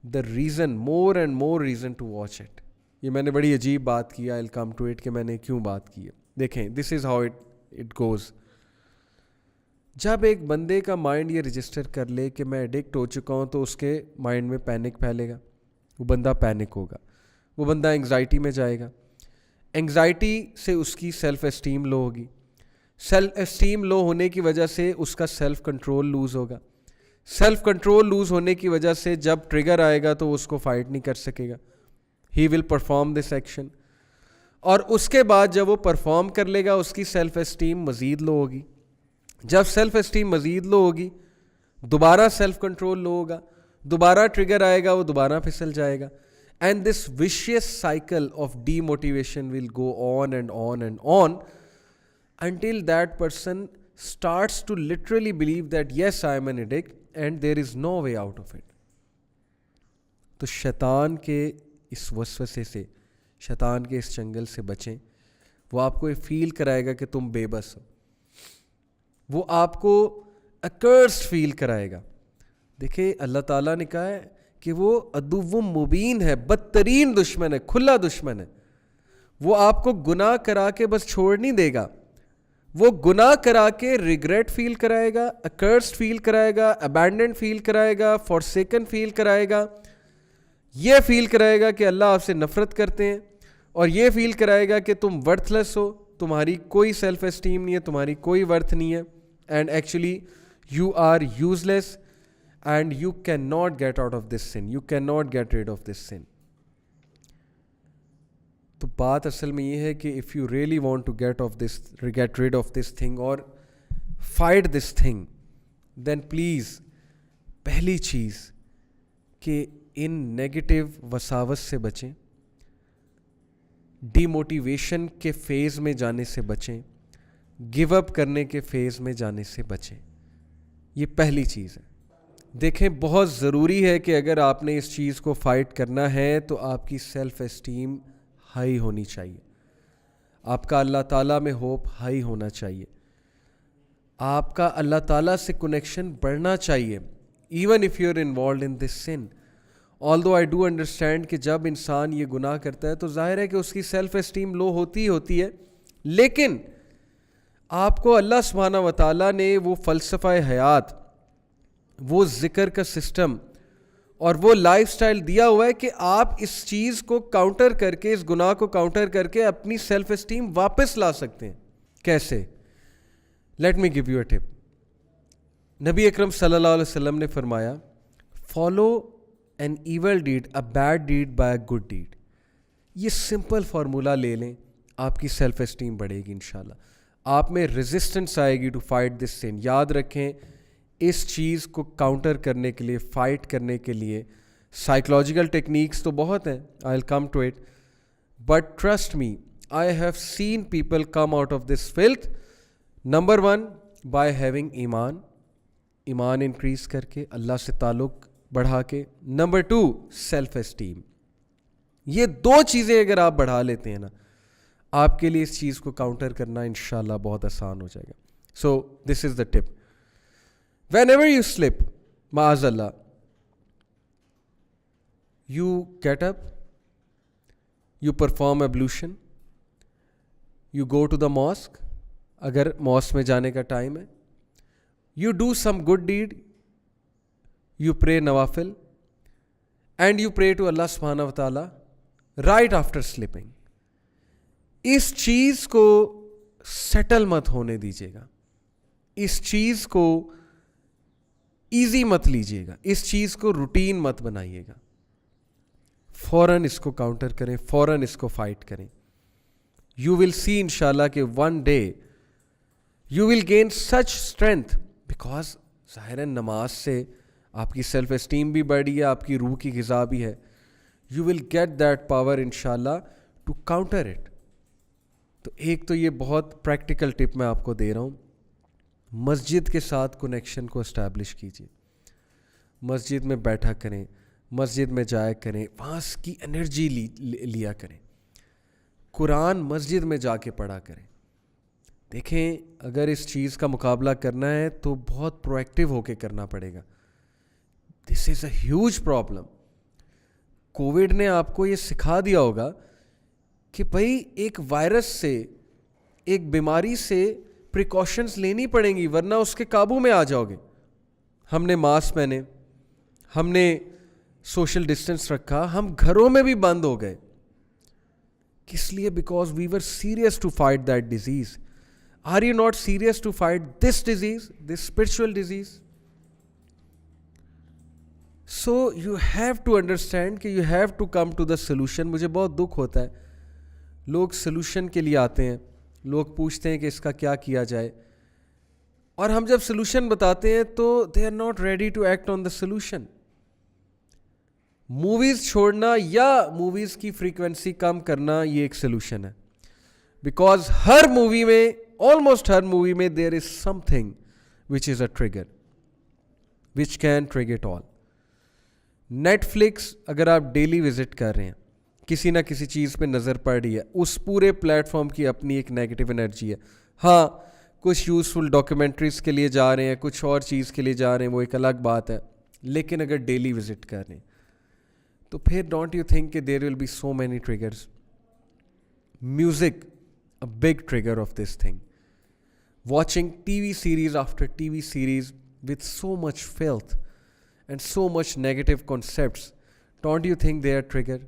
the reason, more and more reason to watch it. یہ میں نے بڑی عجیب بات کی, آئی ول کم ٹو اٹ کہ میں نے کیوں بات کی ہے. دیکھیں, دس از ہاؤ اٹ گوز. جب ایک بندے کا مائنڈ یہ رجسٹر کر لے کہ میں ایڈکٹ ہو چکا ہوں, تو اس کے مائنڈ میں پینک پھیلے گا, وہ بندہ پینک ہوگا, وہ بندہ انگزائٹی میں جائے گا. انگزائٹی سے اس کی سیلف اسٹیم لو ہوگی, سیلف اسٹیم لو ہونے کی وجہ سے اس کا سیلف کنٹرول لوز ہوگا, سیلف کنٹرول لوز ہونے کی وجہ سے جب ٹریگر آئے گا تو اس کو فائٹ نہیں کر سکے گا, ہی ول پرفارم دس ایکشن. اور اس کے بعد جب وہ پرفارم کر لے گا اس کی سیلف اسٹیم مزید لو ہوگی. جب سیلف اسٹیم مزید لو ہوگی, دوبارہ سیلف کنٹرول لو ہوگا, دوبارہ ٹریگر آئے گا, وہ دوبارہ پھسل جائے گا. And this vicious cycle of demotivation will go on and on and on until that person starts to literally believe that yes, I am an addict and there is no way out of it. تو شیطان کے اس وسوسے سے, شیطان کے اس چنگل سے بچیں. وہ آپ کو یہ فیل کرائے گا کہ تم بے بس ہو, وہ آپ کو accursed فیل کرائے گا. دیکھیں, اللہ تعالیٰ نے کہا ہے کہ وہ عدو مبین ہے, بدترین دشمن ہے, کھلا دشمن ہے. وہ آپ کو گناہ کرا کے بس چھوڑ نہیں دے گا, وہ گناہ کرا کے ریگریٹ فیل کرائے گا, accursed فیل کرائے گا, abandoned فیل کرائے گا, forsaken فیل کرائے گا, یہ فیل کرائے گا کہ اللہ آپ سے نفرت کرتے ہیں, اور یہ فیل کرائے گا کہ تم ورتھلیس ہو, تمہاری کوئی سیلف اسٹیم نہیں ہے, تمہاری کوئی ورتھ نہیں ہے, and actually you are useless and you can not get out of this sin, you can not get rid of this sin. تو بات اصل میں یہ ہے کہ if you really want to get rid of this thing اور fight this thing, then please پہلی چیز کہ ان نیگیٹو وساوس سے بچیں, ڈی موٹیویشن کے فیز میں جانے سے بچیں, گیو اپ کرنے کے فیز میں جانے سے بچیں. یہ پہلی چیز ہے. دیکھیں, بہت ضروری ہے کہ اگر آپ نے اس چیز کو فائٹ کرنا ہے تو آپ کی سیلف اسٹیم ہائی ہونی چاہیے, آپ کا اللہ تعالیٰ میں ہوپ ہائی ہونا چاہیے, آپ کا اللہ تعالیٰ سے کنیکشن بڑھنا چاہیے, even if you are involved in this sin. Although I do understand کہ جب انسان یہ گناہ کرتا ہے تو ظاہر ہے کہ اس کی سیلف اسٹیم لو ہوتی ہے, لیکن آپ کو اللہ سبحانہ و تعالیٰ نے وہ فلسفہ حیات, وہ ذکر کا سسٹم اور وہ لائف سٹائل دیا ہوا ہے کہ آپ اس چیز کو کاؤنٹر کر کے, اس گناہ کو کاؤنٹر کر کے اپنی سیلف اسٹیم واپس لا سکتے ہیں. کیسے؟ Let me give you a tip. نبی اکرم صلی اللہ علیہ وسلم نے فرمایا, follow an evil deed, a bad deed by a good deed. یہ سمپل فارمولہ لے لیں, آپ کی سیلف اسٹیم بڑھے گی انشاءاللہ, آپ میں ریزسٹنس آئے گی ٹو فائٹ دس سن. یاد رکھیں, اس چیز کو کاؤنٹر کرنے کے لیے, فائٹ کرنے کے لیے سائیکلوجیکل ٹیکنیکس تو بہت ہیں, I will come to it, but trust me, I have seen people come out of this filth. Number 1, by having ایمان, ایمان انکریز کر کے, اللہ سے تعلق بڑھا کے. Number 2, self esteem. یہ دو چیزیں اگر آپ بڑھا لیتے ہیں نا, آپ کے لیے اس چیز کو کاؤنٹر کرنا انشاءاللہ بہت آسان ہو جائے گا. سو دس is the tip. Whenever you slip, ma'azallah, you get up, you perform ablution, you go to the mosque, اگر mosque میں جانے کا ٹائم ہے, you do some good deed, you pray nawafil, and you pray to Allah subhanahu wa ta'ala right after sleeping. اس چیز کو settle مت ہونے دیجیے گا, اس چیز کو ایزی مت لیجیے گا, اس چیز کو روٹین مت بنائیے گا. فوراً اس کو کاؤنٹر کریں, فوراً اس کو فائٹ کریں. یو ول سی انشاءاللہ کہ one day you will gain such strength, because ظاہر نماز سے آپ کی سیلف اسٹیم بھی بڑھی ہے, آپ کی روح کی غذا بھی ہے. You will get that power انشاءاللہ ٹو کاؤنٹر اٹ. تو ایک تو یہ بہت پریکٹیکل ٹپ میں آپ کو دے رہا ہوں, مسجد کے ساتھ کنیکشن کو اسٹیبلش کیجیے. مسجد میں بیٹھا کریں, مسجد میں جایا کریں, وہاں کی انرجی لیا کریں. قرآن مسجد میں جا کے پڑھا کریں. دیکھیں اگر اس چیز کا مقابلہ کرنا ہے تو بہت پرو ایکٹیو ہو کے کرنا پڑے گا. دس از اے ہیوج پرابلم. کووڈ نے آپ کو یہ سکھا دیا ہوگا کہ بھائی ایک وائرس سے, ایک بیماری سے پریکاشنز لینی پڑیں گی ورنہ اس کے قابو میں آ جاؤ گے. ہم نے ماسک پہنے, ہم نے سوشل ڈسٹینس رکھا, ہم گھروں میں بھی بند ہو گئے. کس لیے؟ Because we were serious to fight that disease. Are you not serious to fight this disease, this spiritual disease? So you have to understand کہ you have to come to the solution. مجھے بہت دکھ ہوتا ہے, لوگ solution کے لیے آتے ہیں, لوگ پوچھتے ہیں کہ اس کا کیا کیا جائے, اور ہم جب سولوشن بتاتے ہیں تو they are not ready to act on the solution. Movies چھوڑنا یا موویز کی فریکوینسی کم کرنا یہ ایک سولوشن ہے, بیکاز ہر مووی میں, آلموسٹ ہر مووی میں there is something which is a trigger which can trigger it all. Netflix اگر آپ ڈیلی وزٹ کر رہے ہیں, کسی نہ کسی چیز پہ نظر پڑ رہی ہے, اس پورے پلیٹ فارم کی اپنی ایک نیگیٹو انرجی ہے. ہاں کچھ یوزفل ڈاکیومنٹریز کے لیے جا رہے ہیں, کچھ اور چیز کے لیے جا رہے ہیں, وہ ایک الگ بات ہے. لیکن اگر ڈیلی وزٹ کر رہے ہیں تو پھر ڈونٹ یو تھنک کہ there will be so many triggers. Music a big trigger of this thing. Watching T V series after T V series with so much filth and so much negative concepts, don't you think they are trigger?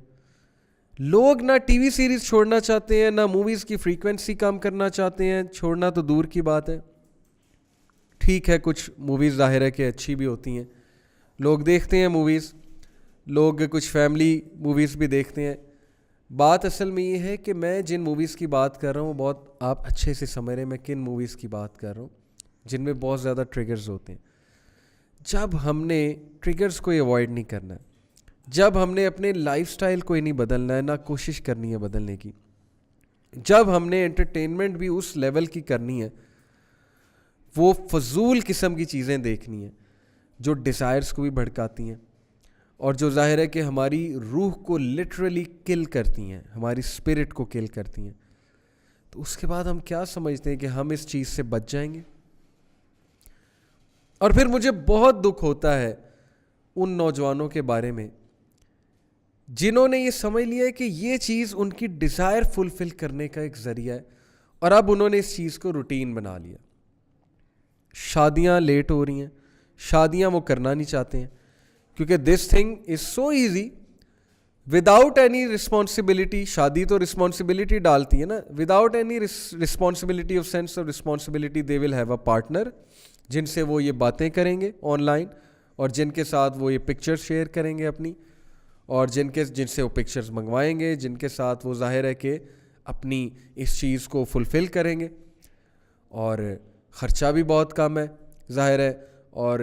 لوگ نہ T V series چھوڑنا چاہتے ہیں, نہ movies کی frequency کم کرنا چاہتے ہیں. چھوڑنا تو دور کی بات ہے. ٹھیک ہے کچھ موویز ظاہر ہے کہ اچھی بھی ہوتی ہیں, لوگ دیکھتے ہیں موویز, لوگ کچھ فیملی موویز بھی دیکھتے ہیں. بات اصل میں یہ ہے کہ میں جن موویز کی بات کر رہا ہوں بہت آپ اچھے سے سمجھ رہے ہیں میں کن موویز کی بات کر رہا ہوں, جن میں بہت زیادہ ٹریگرز ہوتے ہیں. جب ہم نے ٹریگرز کو ایوائڈ نہیں کرنا ہے, جب ہم نے اپنے لائف سٹائل کو ہی نہیں بدلنا ہے, نہ کوشش کرنی ہے بدلنے کی, جب ہم نے انٹرٹینمنٹ بھی اس لیول کی کرنی ہے, وہ فضول قسم کی چیزیں دیکھنی ہیں جو ڈیزائرز کو بھی بھڑکاتی ہیں اور جو ظاہر ہے کہ ہماری روح کو لٹرلی کل کرتی ہیں, ہماری اسپرٹ کو کل کرتی ہیں, تو اس کے بعد ہم کیا سمجھتے ہیں کہ ہم اس چیز سے بچ جائیں گے؟ اور پھر مجھے بہت دکھ ہوتا ہے ان نوجوانوں کے بارے میں جنہوں نے یہ سمجھ لیا ہے کہ یہ چیز ان کی ڈیزائر فلفل کرنے کا ایک ذریعہ ہے, اور اب انہوں نے اس چیز کو روٹین بنا لیا. شادیاں لیٹ ہو رہی ہیں, شادیاں وہ کرنا نہیں چاہتے ہیں کیونکہ دس تھنگ از so easy without any responsibility. شادی تو رسپانسبلٹی ڈالتی ہے نا, without any responsibility of sense of responsibility they will have a partner جن سے وہ یہ باتیں کریں گے آن لائن, اور جن کے ساتھ وہ یہ پکچرز شیئر کریں گے اپنی, اور جن سے وہ پکچرز منگوائیں گے, جن کے ساتھ وہ ظاہر ہے کہ اپنی اس چیز کو فلفل کریں گے. اور خرچہ بھی بہت کم ہے ظاہر ہے, اور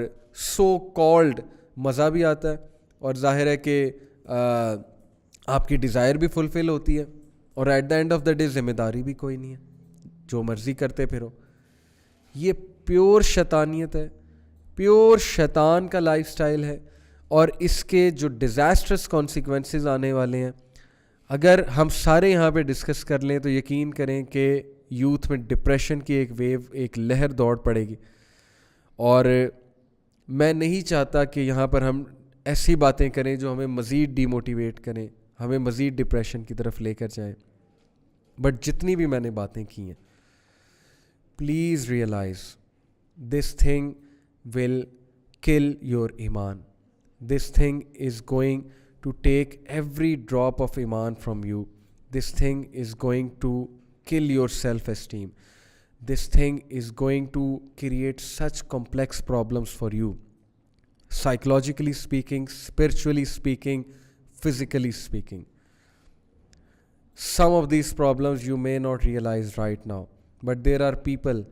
سو کالڈ مزہ بھی آتا ہے, اور ظاہر ہے کہ آپ کی ڈیزائر بھی فلفل ہوتی ہے, اور at the end of the day ذمہ داری بھی کوئی نہیں ہے, جو مرضی کرتے پھرو. یہ پیور شیطانیت ہے, پیور شیطان کا لائف سٹائل ہے, اور اس کے جو ڈیزاسٹرس کانسیکوینسز آنے والے ہیں اگر ہم سارے یہاں پہ ڈسکس کر لیں تو یقین کریں کہ یوتھ میں ڈپریشن کی ایک ویو, ایک لہر دوڑ پڑے گی. اور میں نہیں چاہتا کہ یہاں پر ہم ایسی باتیں کریں جو ہمیں مزید ڈی موٹیویٹ کریں. ہمیں مزید ڈپریشن کی طرف لے کر جائیں. بٹ جتنی بھی میں نے باتیں کی ہیں, please realise this thing will kill your iman. This thing is going to take every drop of iman from you. This thing is going to kill your self-esteem. This thing is going to create such complex problems for you, psychologically speaking, spiritually speaking, physically speaking. Some of these problems you may not realize right now, but there are people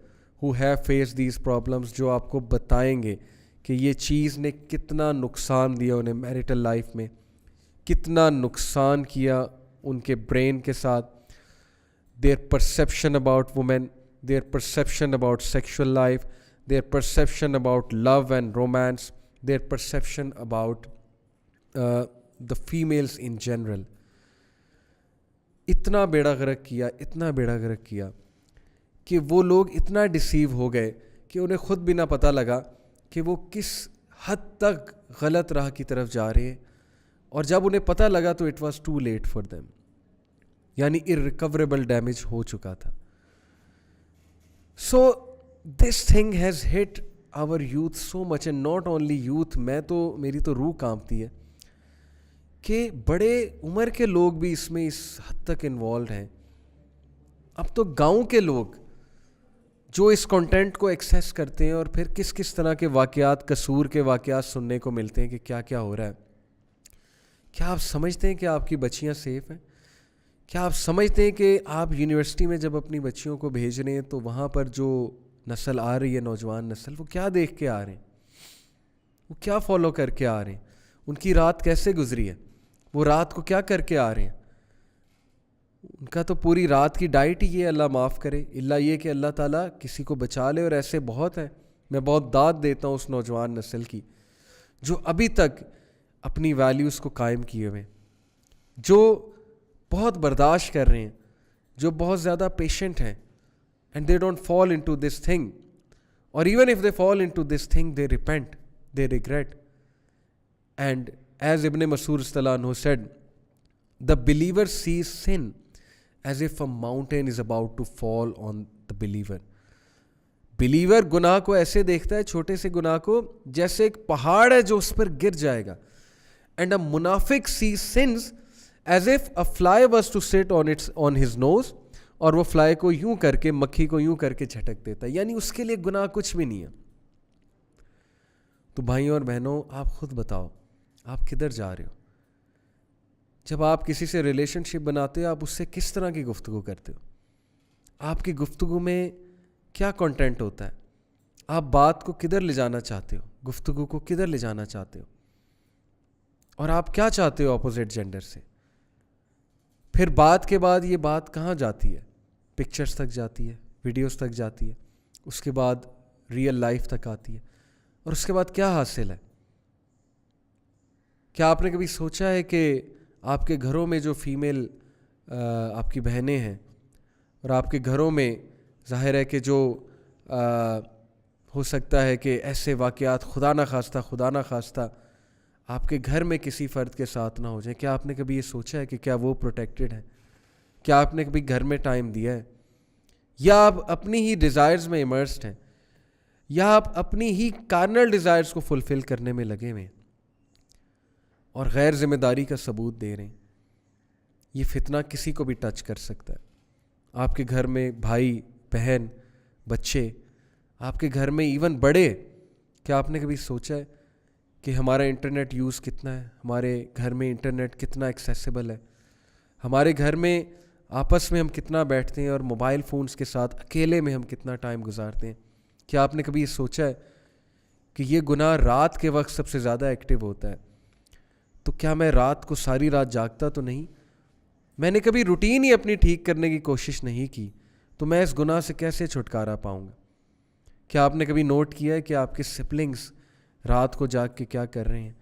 who have faced these problems جو آپ کو بتائیں گے کہ یہ چیز نے کتنا نقصان دیا انہیں میریٹل لائف میں, کتنا نقصان کیا ان کے برین کے ساتھ, their perception about women, their perception about sexual life, their perception about love and romance, their perception about the females in general. اتنا بیڑا غرق کیا کہ وہ لوگ اتنا ڈسیو ہو گئے کہ انہیں خود بھی نہ پتہ لگا کہ وہ کس حد تک غلط راہ کی طرف جا رہے ہیں, اور جب انہیں پتہ لگا تو it was too late for them, یعنی irrecoverable ڈیمیج ہو چکا تھا. So this thing has hit our youth so much, and not only youth, میری تو روح کانپتی ہے کہ بڑے عمر کے لوگ بھی اس میں اس حد تک انوالوڈ ہیں. اب تو گاؤں کے لوگ جو اس کنٹینٹ کو ایکسیس کرتے ہیں اور پھر کس طرح کے واقعات, قصور کے واقعات سننے کو ملتے ہیں کہ کیا ہو رہا ہے. کیا آپ سمجھتے ہیں کہ آپ کی بچیاں سیف ہیں؟ کیا آپ سمجھتے ہیں کہ آپ یونیورسٹی میں جب اپنی بچیوں کو بھیج رہے ہیں تو وہاں پر جو نسل آ رہی ہے, نوجوان نسل, وہ کیا دیکھ کے آ رہے ہیں, وہ کیا فالو کر کے آ رہے ہیں, ان کی رات کیسے گزری ہے, وہ رات کو کیا کر کے آ رہے ہیں؟ ان کا تو پوری رات کی ڈائٹ ہی یہ, اللہ معاف کرے, اللہ یہ کہ اللہ تعالیٰ کسی کو بچا لے, اور ایسے بہت ہیں. میں بہت داد دیتا ہوں اس نوجوان نسل کی جو ابھی تک اپنی ویلیوز کو قائم کیے ہوئے ہیں, جو بہت برداشت کر رہے ہیں, جو بہت زیادہ پیشنٹ ہیں, and they don't fall into this thing, اور even if they fall into this thing they repent, they regret. And as ابن مسعود رضی اللہ عنہ said, the believer sees sin as if a mountain is about to fall on the believer. Believer گناہ کو ایسے دیکھتا ہے, چھوٹے سے گناہ کو, جیسے ایک پہاڑ ہے جو اس پر گر جائے گا. اینڈ اے منافق sees sins as if a fly was to sit on his nose, اور وہ فلائی کو یوں کر کے, مکھی کو یوں کر کے جھٹک دیتا ہے, یعنی اس کے لیے گناہ کچھ بھی نہیں ہے. تو بھائیوں اور بہنوں, آپ خود بتاؤ آپ کدھر جا رہے ہو؟ جب آپ کسی سے ریلیشن شپ بناتے ہو, آپ اس سے کس طرح کی گفتگو کرتے ہو؟ آپ کی گفتگو میں کیا کنٹینٹ ہوتا ہے؟ آپ بات کو کدھر لے جانا چاہتے ہو, گفتگو کو کدھر لے جانا چاہتے ہو, اور آپ کیا چاہتے ہو اپوزٹ جینڈر سے؟ پھر بات کے بعد یہ بات کہاں جاتی ہے؟ پکچرز تک جاتی ہے, ویڈیوز تک جاتی ہے, اس کے بعد ریئل لائف تک آتی ہے, اور اس کے بعد کیا حاصل ہے؟ کیا آپ نے کبھی سوچا ہے کہ آپ کے گھروں میں جو فیمیل آپ کی بہنیں ہیں, اور آپ کے گھروں میں ظاہر ہے کہ جو ہو سکتا ہے کہ ایسے واقعات خدا نہ خواستہ آپ کے گھر میں کسی فرد کے ساتھ نہ ہو جائیں, کیا آپ نے کبھی یہ سوچا ہے کہ کیا وہ پروٹیکٹڈ ہیں؟ کیا آپ نے کبھی گھر میں ٹائم دیا ہے؟ یا آپ اپنی ہی ڈیزائرز میں امرسڈ ہیں, یا آپ اپنی ہی کارنل ڈیزائرز کو فلفل کرنے میں لگے ہوئے ہیں اور غیر ذمہ داری کا ثبوت دے رہے ہیں؟ یہ فتنہ کسی کو بھی ٹچ کر سکتا ہے. آپ کے گھر میں بھائی بہن بچے, آپ کے گھر میں ایون بڑے, کیا آپ نے کبھی سوچا ہے کہ ہمارا انٹرنیٹ یوز کتنا ہے, ہمارے گھر میں انٹرنیٹ کتنا ایکسیسیبل ہے, ہمارے گھر میں آپس میں ہم کتنا بیٹھتے ہیں, اور موبائل فونز کے ساتھ اکیلے میں ہم کتنا ٹائم گزارتے ہیں؟ کیا آپ نے کبھی یہ سوچا ہے کہ یہ گناہ رات کے وقت سب سے زیادہ ایکٹیو ہوتا ہے؟ تو کیا میں رات کو ساری رات جاگتا تو نہیں؟ میں نے کبھی روٹین ہی اپنی ٹھیک کرنے کی کوشش نہیں کی, تو میں اس گناہ سے کیسے چھٹکارا پاؤں گا؟ کیا آپ نے کبھی نوٹ کیا ہے کہ آپ کے سبلنگس رات کو جاگ کے کیا کر رہے ہیں؟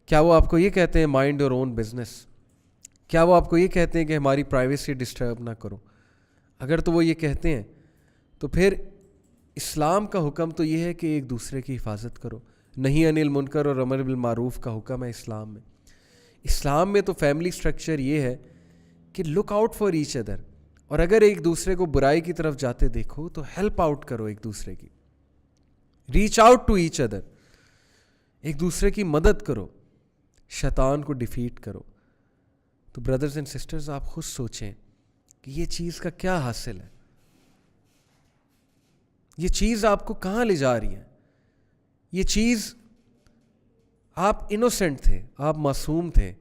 کیا وہ آپ کو یہ کہتے ہیں مائنڈ یور اون بزنس؟ کیا وہ آپ کو یہ کہتے ہیں کہ ہماری پرائیویسی ڈسٹرب نہ کرو؟ اگر تو وہ یہ کہتے ہیں تو پھر اسلام کا حکم تو یہ ہے کہ ایک دوسرے کی حفاظت کرو, نہیں انل منکر اور امر بالمعروف کا حکم ہے اسلام میں. اسلام میں تو فیملی سٹرکچر یہ ہے کہ look out for each other, اور اگر ایک دوسرے کو برائی کی طرف جاتے دیکھو تو ہیلپ آؤٹ کرو ایک دوسرے کی, reach out to each other, ایک دوسرے کی مدد کرو, شیطان کو ڈیفیٹ کرو. تو بردرز اینڈ سسٹرز, آپ خود سوچیں کہ یہ چیز کا کیا حاصل ہے, یہ چیز آپ کو کہاں لے جا رہی ہے. یہ چیز, آپ انوسینٹ تھے, آپ معصوم تھے,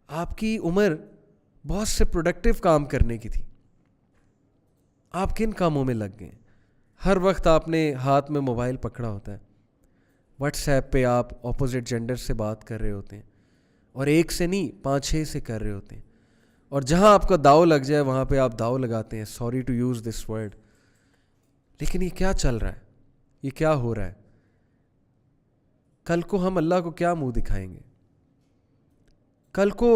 آپ کی عمر بہت سے پروڈکٹیو کام کرنے کی تھی, آپ کن کاموں میں لگ گئے؟ ہر وقت آپ نے ہاتھ میں موبائل پکڑا ہوتا ہے, واٹس ایپ پہ آپ اپوزٹ جینڈر سے بات کر رہے ہوتے ہیں, اور ایک سے نہیں 5-6 سے کر رہے ہوتے ہیں, اور جہاں آپ کا داؤ لگ جائے وہاں پہ آپ داؤ لگاتے ہیں. Sorry to use this word, لیکن یہ کیا چل رہا ہے, یہ کیا ہو رہا ہے؟ کل کو ہم اللہ کو کیا منہ دکھائیں گے؟ کل کو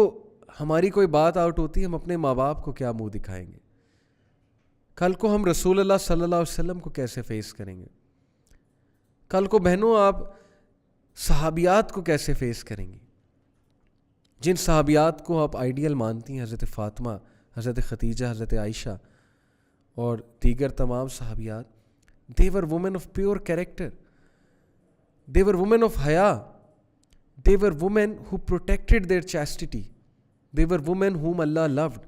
ہماری کوئی بات آؤٹ ہوتی ہے, ہم اپنے ماں باپ کو کیا منہ دکھائیں گے؟ کل کو ہم رسول اللہ صلی اللہ علیہ وسلم کو کیسے فیس کریں گے؟ کل کو بہنوں آپ صحابیات کو کیسے فیس کریں گی؟ جن صحابیات کو آپ آئیڈیل مانتی ہیں, حضرت فاطمہ, حضرت خدیجہ, حضرت عائشہ اور دیگر تمام صحابیات, they were women of pure character, they were women of حیا, they were women who protected their chastity, they were women whom Allah loved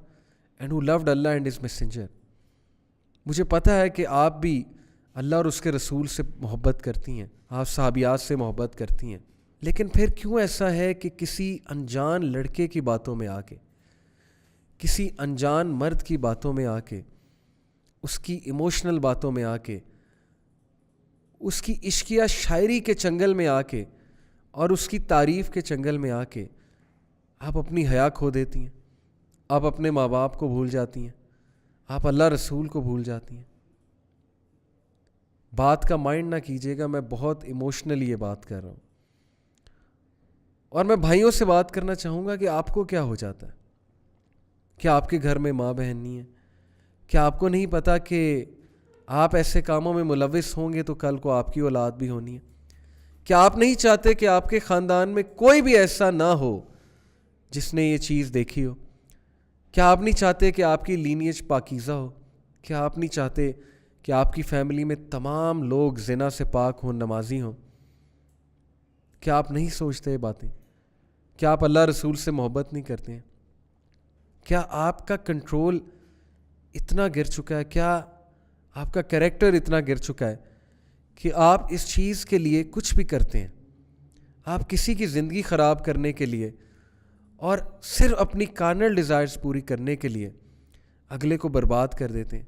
and who loved Allah and His messenger. مجھے پتہ ہے کہ آپ بھی اللہ اور اس کے رسول سے محبت کرتی ہیں, آپ صحابیات سے محبت کرتی ہیں, لیکن پھر کیوں ایسا ہے کہ کسی انجان لڑکے کی باتوں میں آ کے, کسی انجان مرد کی باتوں میں آ کے, اس کی ایموشنل باتوں میں آ کے, اس کی عشقیہ شاعری کے چنگل میں آ کے, اور اس کی تعریف کے چنگل میں آ کے آپ اپنی حیا کھو دیتی ہیں, آپ اپنے ماں باپ کو بھول جاتی ہیں, آپ اللہ رسول کو بھول جاتی ہیں. بات کا مائنڈ نہ کیجیے گا, میں بہت ایموشنلی یہ بات کر رہا ہوں, اور میں بھائیوں سے بات کرنا چاہوں گا کہ آپ کو کیا ہو جاتا ہے؟ کیا آپ کے گھر میں ماں بہن نہیں ہے؟ کیا آپ کو نہیں پتا کہ آپ ایسے کاموں میں ملوث ہوں گے تو کل کو آپ کی اولاد بھی ہونی ہے؟ کیا آپ نہیں چاہتے کہ آپ کے خاندان میں کوئی بھی ایسا نہ ہو جس نے یہ چیز دیکھی ہو؟ کیا آپ نہیں چاہتے کہ آپ کی لینیج پاکیزہ ہو؟ کیا آپ نہیں چاہتے کہ آپ کی فیملی میں تمام لوگ زنا سے پاک ہوں, نمازی ہوں؟ کیا آپ نہیں سوچتے یہ باتیں؟ کیا آپ اللہ رسول سے محبت نہیں کرتے ہیں؟ کیا آپ کا کنٹرول اتنا گر چکا ہے, کیا آپ کا کریکٹر اتنا گر چکا ہے کہ آپ اس چیز کے لیے کچھ بھی کرتے ہیں؟ آپ کسی کی زندگی خراب کرنے کے لیے اور صرف اپنی کارنل ڈیزائرز پوری کرنے کے لیے اگلے کو برباد کر دیتے ہیں.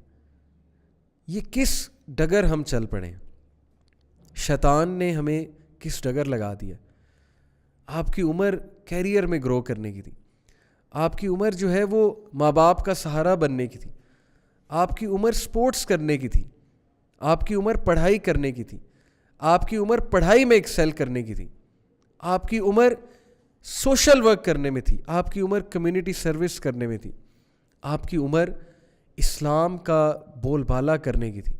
یہ کس ڈگر ہم چل پڑے ہیں؟ شیطان نے ہمیں کس ڈگر لگا دیا؟ آپ کی عمر کیریئر میں گرو کرنے کی تھی, آپ کی عمر جو ہے وہ ماں باپ کا سہارا بننے کی تھی, آپ کی عمر سپورٹس کرنے کی تھی, آپ کی عمر پڑھائی کرنے کی تھی, آپ کی عمر پڑھائی میں ایکسل کرنے کی تھی, آپ کی عمر سوشل ورک کرنے میں تھی, آپ کی عمر کمیونٹی سروس کرنے میں تھی, آپ کی عمر اسلام کا بول بالا کرنے کی تھی,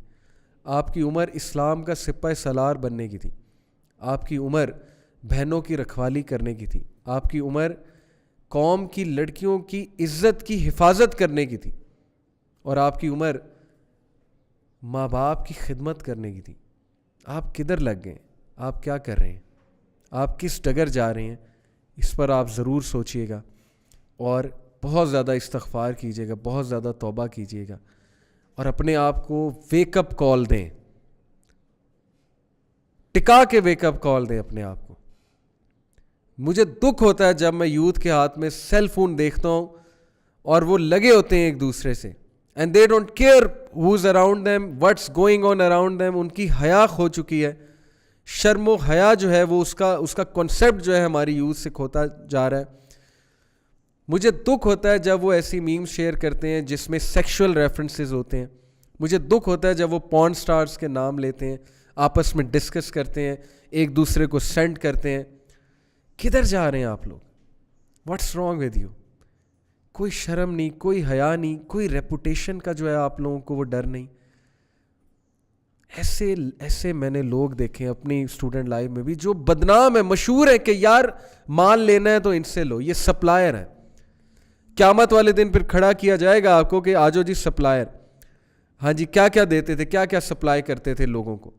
آپ کی عمر اسلام کا سپہ سالار بننے کی تھی, آپ کی عمر بہنوں کی رکھوالی کرنے کی تھی, آپ کی عمر قوم کی لڑکیوں کی عزت کی حفاظت کرنے کی تھی, اور آپ کی عمر ماں باپ کی خدمت کرنے کی تھی. آپ کدھر لگ گئے؟ آپ کیا کر رہے ہیں؟ آپ کس ڈگر جا رہے ہیں؟ اس پر آپ ضرور سوچئے گا اور بہت زیادہ استغفار کیجیے گا, بہت زیادہ توبہ کیجیے گا, اور اپنے آپ کو ویک اپ کال دیں, ٹکا کے ویک اپ کال دیں اپنے آپ کو. مجھے دکھ ہوتا ہے جب میں یوتھ کے ہاتھ میں سیل فون دیکھتا ہوں اور وہ لگے ہوتے ہیں ایک دوسرے سے, and they don't care who's around them, what's going on around them. ان کی حیا کھو چکی ہے, شرم و حیا جو ہے وہ اس کا کنسیپٹ جو ہے ہماری یوتھ سے کھوتا جا رہا ہے. مجھے دکھ ہوتا ہے جب وہ ایسی میمز شیئر کرتے ہیں جس میں سیکشول ریفرنسز ہوتے ہیں. مجھے دکھ ہوتا ہے جب وہ پورن سٹارز کے نام لیتے ہیں, آپس میں ڈسکس کرتے ہیں, ایک دوسرے کو سینڈ کرتے ہیں. کدھر جا رہے ہیں آپ لوگ؟ What's wrong with you? کوئی شرم نہیں, کوئی حیا نہیں, کوئی ریپوٹیشن کا جو ہے آپ لوگوں کو وہ ڈر نہیں. ایسے میں نے لوگ دیکھے اپنی اسٹوڈنٹ لائف میں بھی جو بدنام ہے, مشہور ہے کہ یار مال لینا ہے تو ان سے لو, یہ سپلائر ہے. قیامت والے دن پھر کھڑا کیا جائے گا آپ کو کہ آجو جی سپلائر. ہاں جی, کیا کیا دیتے تھے, کیا کیا سپلائی کرتے تھے لوگوں کو.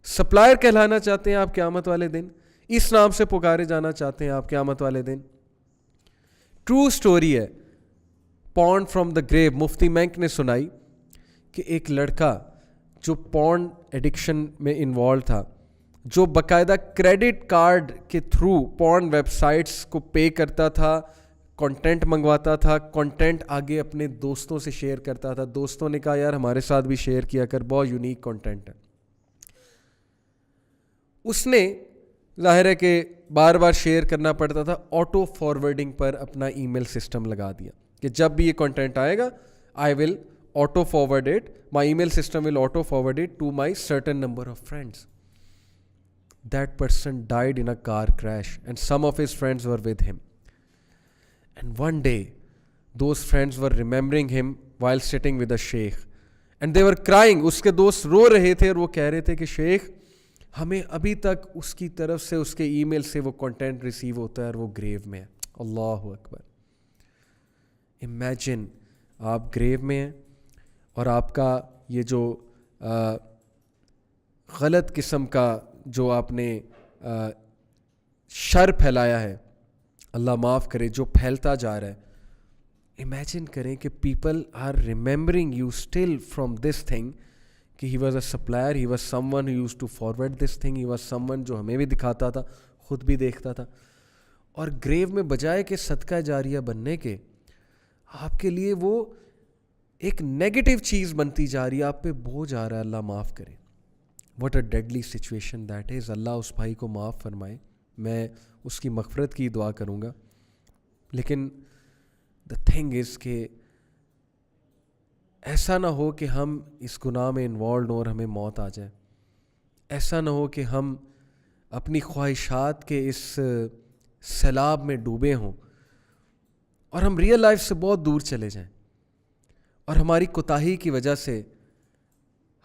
سپلائر کہلانا چاہتے ہیں آپ قیامت والے دن, اس نام سے پکارے جانا چاہتے ہیں آپ قیامت والے دن. ٹرو سٹوری ہے, پارن فرام دا گریو. مفتی مینک نے سنائی کہ ایک لڑکا جو پارن ایڈکشن میں انوالو تھا, جو باقاعدہ کریڈٹ کارڈ کے تھرو پارن ویب سائٹس کو پے کرتا تھا, کنٹینٹ منگواتا تھا, کنٹینٹ آگے اپنے دوستوں سے شیئر کرتا تھا. دوستوں نے کہا یار ہمارے ساتھ بھی شیئر کیا کر, بہت یونیک کنٹینٹ ہے. اس نے ظاہر ہے کہ بار بار شیئر کرنا پڑتا تھا, آٹو فارورڈنگ پر اپنا ای میل سسٹم لگا دیا کہ جب بھی یہ کنٹینٹ آئے گا آئی ول auto forward it, my email system will auto forward it to my certain number of friends. That person died in a car crash and some of his friends were with him. And one day those friends were remembering him while sitting with a sheikh and they were crying. اس کے دوست رو رہے تھے اور وہ کہہ رہے تھے کہ شیخ ہمیں ابھی تک اس کی طرف سے اس کے ای میل سے وہ کنٹینٹ ریسیو ہوتا ہے اور وہ گریو میں ہے. اللہ اکبر. امیجن آپ گریو میں ہیں اور آپ کا یہ جو غلط قسم کا جو آپ نے شر پھیلایا ہے, اللہ معاف کرے, جو پھیلتا جا رہا ہے. امیجن کریں کہ people are remembering you still from this thing کہ he was a supplier, he was someone who used to forward this thing, he was someone جو ہمیں بھی دکھاتا تھا, خود بھی دیکھتا تھا. اور گریو میں بجائے کہ صدقہ جاریہ بننے کے آپ کے لیے وہ ایک نیگیٹو چیز بنتی جا رہی ہے, آپ پہ بوجھ آ رہا ہے. اللہ معاف کرے. What a deadly situation that is. اللہ اس بھائی کو معاف فرمائے, میں اس کی مغفرت کی دعا کروں گا. لیکن دا تھنگ از کہ ایسا نہ ہو کہ ہم اس گناہ میں انوالوڈ ہوں اور ہمیں موت آ جائے. ایسا نہ ہو کہ ہم اپنی خواہشات کے اس سیلاب میں ڈوبے ہوں اور ہم ریئل لائف سے بہت دور چلے جائیں اور ہماری کوتاہی کی وجہ سے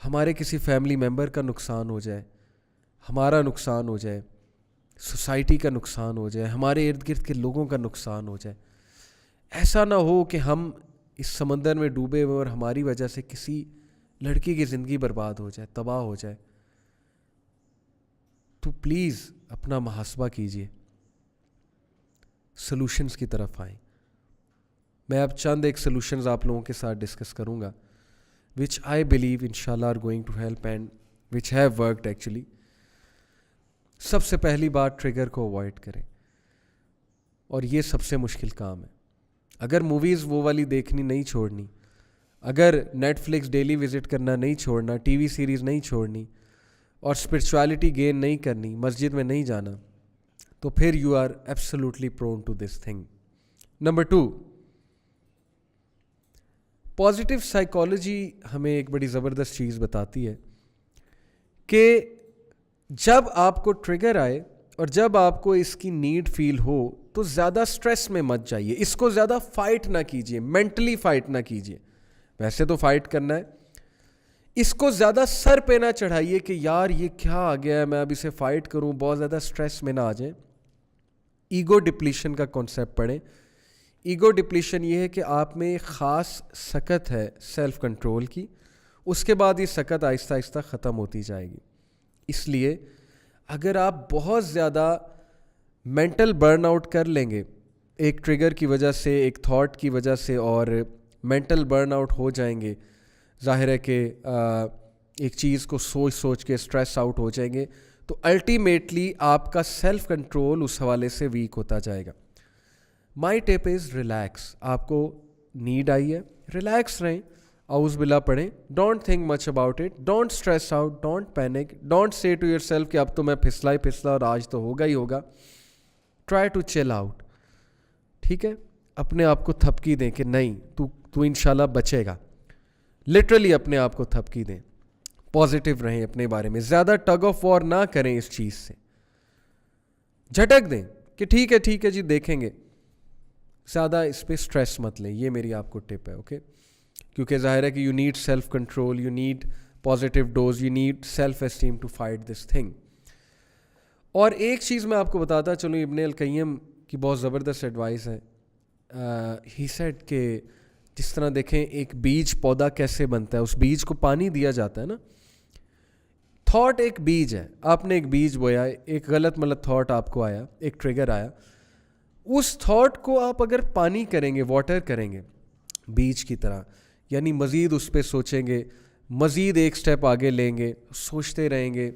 ہمارے کسی فیملی ممبر کا نقصان ہو جائے, ہمارا نقصان ہو جائے, سوسائٹی کا نقصان ہو جائے, ہمارے ارد گرد کے لوگوں کا نقصان ہو جائے. ایسا نہ ہو کہ ہم اس سمندر میں ڈوبے ہوئے اور ہماری وجہ سے کسی لڑکی کی زندگی برباد ہو جائے, تباہ ہو جائے. تو پلیز اپنا محاسبہ کیجیے, سلوشنز کی طرف آئیں. میں اب چند ایک سلوشنز آپ لوگوں کے ساتھ ڈسکس کروں گا which I believe inshallah are going to help and which have worked actually. سب سے پہلی بات, ٹریگر کو اوائڈ کریں, اور یہ سب سے مشکل کام ہے. اگر موویز وہ والی دیکھنی نہیں چھوڑنی, اگر نیٹ فلکس ڈیلی وزٹ کرنا نہیں چھوڑنا, ٹی وی سیریز نہیں چھوڑنی, اور اسپرچویلٹی گین نہیں کرنی, مسجد میں نہیں جانا, تو پھر you are absolutely prone to this thing. Number 2, positive psychology ہمیں ایک بڑی زبردست چیز بتاتی ہے کہ جب آپ کو ٹریگر آئے اور جب آپ کو اس کی نیڈ فیل ہو تو زیادہ سٹریس میں مت جائیے, اس کو زیادہ فائٹ نہ کیجیے, مینٹلی فائٹ نہ کیجیے. ویسے تو فائٹ کرنا ہے, اس کو زیادہ سر پہ نہ چڑھائیے کہ یار یہ کیا آ گیا ہے, میں اب اسے فائٹ کروں. بہت زیادہ سٹریس میں نہ آ جائیں. ایگو ڈپلیشن کا کانسیپٹ پڑھیں. ایگو ڈپلیشن یہ ہے کہ آپ میں ایک خاص سکت ہے سیلف کنٹرول کی, اس کے بعد یہ سکت آہستہ آہستہ ختم ہوتی جائے گی. اس لیے اگر آپ بہت زیادہ مینٹل برن آؤٹ کر لیں گے ایک ٹریگر کی وجہ سے, ایک تھاٹ کی وجہ سے, اور مینٹل برن آؤٹ ہو جائیں گے, ظاہر ہے کہ ایک چیز کو سوچ سوچ کے اسٹریس آؤٹ ہو جائیں گے, تو الٹیمیٹلی آپ کا سیلف کنٹرول اس حوالے سے ویک ہوتا جائے گا. مائی ٹپ از ریلیکس. آپ کو نیڈ آئی ہے, ریلیکس رہیں, اعوذ باللہ پڑھیں, don't think much about it, don't stress out, don't panic, don't say to yourself کہ اب تو میں پھسلا ہی پھسلا اور آج تو ہوگا ہی ہوگا. ٹرائی ٹو چل آؤٹ. ٹھیک ہے, اپنے آپ کو تھپکی دیں کہ نہیں تو انشاءاللہ بچے گا. لٹرلی اپنے آپ کو تھپکی دیں, پازیٹیو رہیں اپنے بارے میں, زیادہ ٹگ آف وار نہ کریں اس چیز سے, جھٹک دیں کہ ٹھیک ہے جی دیکھیں گے, زیادہ اس پہ اسٹریس مت لیں. یہ میری آپ کو ٹپ ہے. اوکے, کیونکہ ظاہر ہے کہ you need self control, you need positive dose. You need self-esteem to fight this thing. اور ایک چیز میں آپ کو بتاتا چلوں, ابن القیم کی بہت زبردست ایڈوائس ہے. ہی سیڈ کہ جس طرح دیکھیں ایک بیج پودا کیسے بنتا ہے, اس بیج کو پانی دیا جاتا ہے نا. تھاٹ ایک بیج ہے, آپ نے ایک بیج بویا, ایک غلط ملت تھاٹ آپ کو آیا, ایک ٹریگر آیا, اس تھاٹ کو آپ اگر پانی کریں گے, واٹر کریں گے بیج کی طرح, یعنی مزید اس پہ سوچیں گے, مزید ایک سٹیپ آگے لیں گے, سوچتے رہیں گے,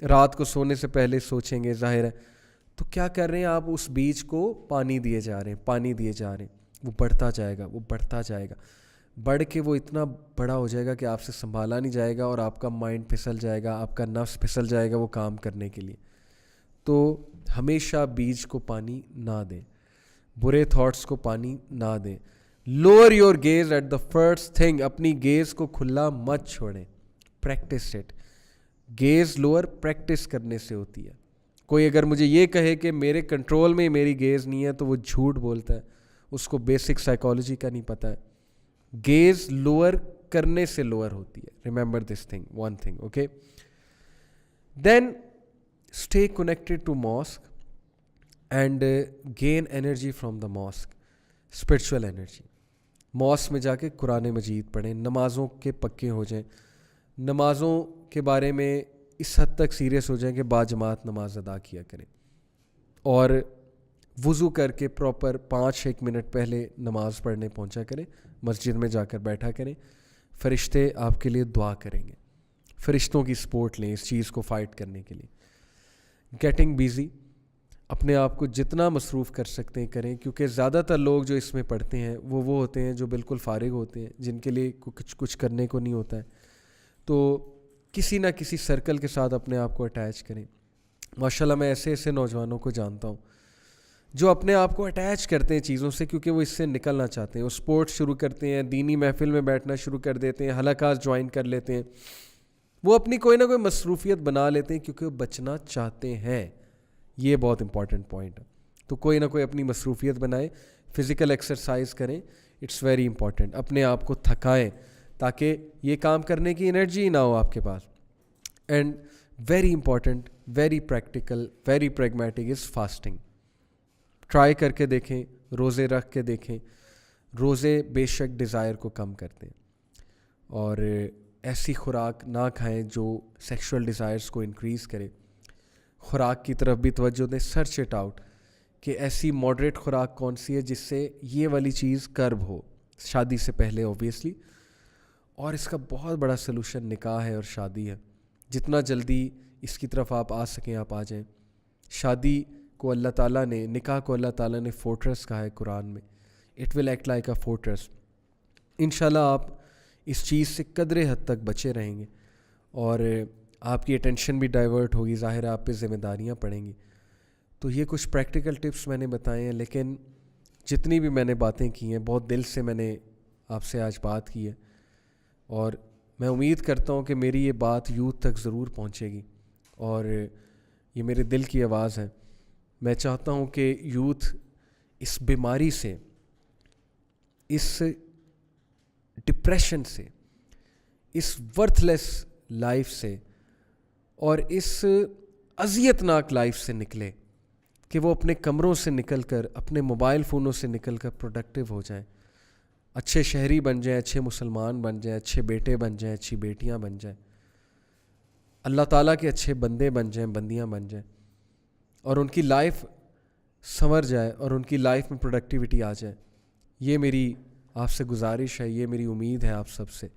رات کو سونے سے پہلے سوچیں گے, ظاہر ہے تو کیا کر رہے ہیں آپ, اس بیج کو پانی دیے جا رہے ہیں, پانی دیے جا رہے ہیں. وہ بڑھتا جائے گا, وہ بڑھتا جائے گا, بڑھ کے وہ اتنا بڑا ہو جائے گا کہ آپ سے سنبھالا نہیں جائے گا, اور آپ کا مائنڈ پھسل جائے گا, آپ کا نفس پھسل جائے گا وہ کام کرنے کے لیے. تو ہمیشہ بیج کو پانی نہ دیں, برے تھاٹس کو پانی نہ دیں. Lower your gaze at the first thing, اپنی گیز کو کھلا مت چھوڑیں, practise it. Gaze lower practice کرنے سے ہوتی ہے. کوئی اگر مجھے یہ کہے کہ میرے کنٹرول میں میری گیز نہیں ہے تو وہ جھوٹ بولتا ہے, اس کو بیسک سائیکالوجی کا نہیں پتہ ہے. گیز لوور کرنے سے لوور ہوتی ہے. Remember this thing, one thing, okay. Then stay connected to mosque and gain energy from the mosque, spiritual energy. Mosque میں جا کے قرآن مجید پڑھیں, نمازوں کے پکے ہو جائیں, نمازوں کے بارے میں اس حد تک سیریس ہو جائیں کہ باجماعت نماز ادا کیا کریں, اور وضو کر کے پراپر 5-1 منٹ پہلے نماز پڑھنے پہنچا کریں, مسجد میں جا کر بیٹھا کریں. فرشتے آپ کے لیے دعا کریں گے, فرشتوں کی سپورٹ لیں اس چیز کو فائٹ کرنے کے لیے. گیٹنگ بیزی, اپنے آپ کو جتنا مصروف کر سکتے ہیں کریں, کیونکہ زیادہ تر لوگ جو اس میں پڑھتے ہیں وہ ہوتے ہیں جو بالکل فارغ ہوتے ہیں, جن کے لیے کچھ کرنے کو نہیں ہوتا ہے. تو کسی نہ کسی سرکل کے ساتھ اپنے آپ کو اٹیچ کریں. ماشاءاللہ میں ایسے نوجوانوں کو جانتا ہوں جو اپنے آپ کو اٹیچ کرتے ہیں چیزوں سے, کیونکہ وہ اس سے نکلنا چاہتے ہیں. وہ اسپورٹس شروع کرتے ہیں, دینی محفل میں بیٹھنا شروع کر دیتے ہیں, حلقات جوائن کر لیتے ہیں, وہ اپنی کوئی نہ کوئی مصروفیت بنا لیتے ہیں کیونکہ وہ بچنا چاہتے ہیں. یہ بہت امپورٹنٹ پوائنٹ ہے. تو کوئی نہ کوئی اپنی مصروفیت بنائے, فزیکل ایکسرسائز کریں, اٹس ویری امپورٹنٹ. اپنے آپ کو تھکائیں تاکہ یہ کام کرنے کی انرجی نہ ہو آپ کے پاس. And very important, very practical, very pragmatic is fasting. Try کر کے دیکھیں, روزے رکھ کے دیکھیں. روزے بے شک ڈیزائر کو کم کرتے ہیں, اور ایسی خوراک نہ کھائیں جو سیکشول ڈیزائرز کو انکریز کرے. خوراک کی طرف بھی توجہ دیں, سرچ اٹ آؤٹ کہ ایسی ماڈریٹ خوراک کون سی ہے جس سے یہ والی چیز کرب ہو شادی سے پہلے اوبیسلی. اور اس کا بہت بڑا سلوشن نکاح ہے اور شادی ہے. جتنا جلدی اس کی طرف آپ آ سکیں آپ آ جائیں. شادی کو اللہ تعالیٰ نے, نکاح کو اللہ تعالیٰ نے فورٹریس کہا ہے قرآن میں. It will act like a fortress. انشاءاللہ آپ اس چیز سے قدرے حد تک بچے رہیں گے, اور آپ کی اٹینشن بھی ڈائیورٹ ہوگی, ظاہر ہے آپ پہ ذمہ داریاں پڑیں گی. تو یہ کچھ پریکٹیکل ٹپس میں نے بتائے ہیں, لیکن جتنی بھی میں نے باتیں کی ہیں بہت دل سے میں نے آپ سے آج بات کی ہے, اور میں امید کرتا ہوں کہ میری یہ بات یوتھ تک ضرور پہنچے گی, اور یہ میرے دل کی آواز ہے. میں چاہتا ہوں کہ یوتھ اس بیماری سے, اس ڈپریشن سے, اس ورتھ لیس لائف سے, اور اس اذیت ناک لائف سے نکلے, کہ وہ اپنے کمروں سے نکل کر, اپنے موبائل فونوں سے نکل کر پروڈکٹیو ہو جائیں, اچھے شہری بن جائیں, اچھے مسلمان بن جائیں, اچھے بیٹے بن جائیں, اچھی بیٹیاں بن جائیں, اللہ تعالیٰ کے اچھے بندے بن جائیں, بندیاں بن جائیں, اور ان کی لائف سنور جائے, اور ان کی لائف میں پروڈکٹیوٹی آ جائے. یہ میری آپ سے گزارش ہے, یہ میری امید ہے آپ سب سے.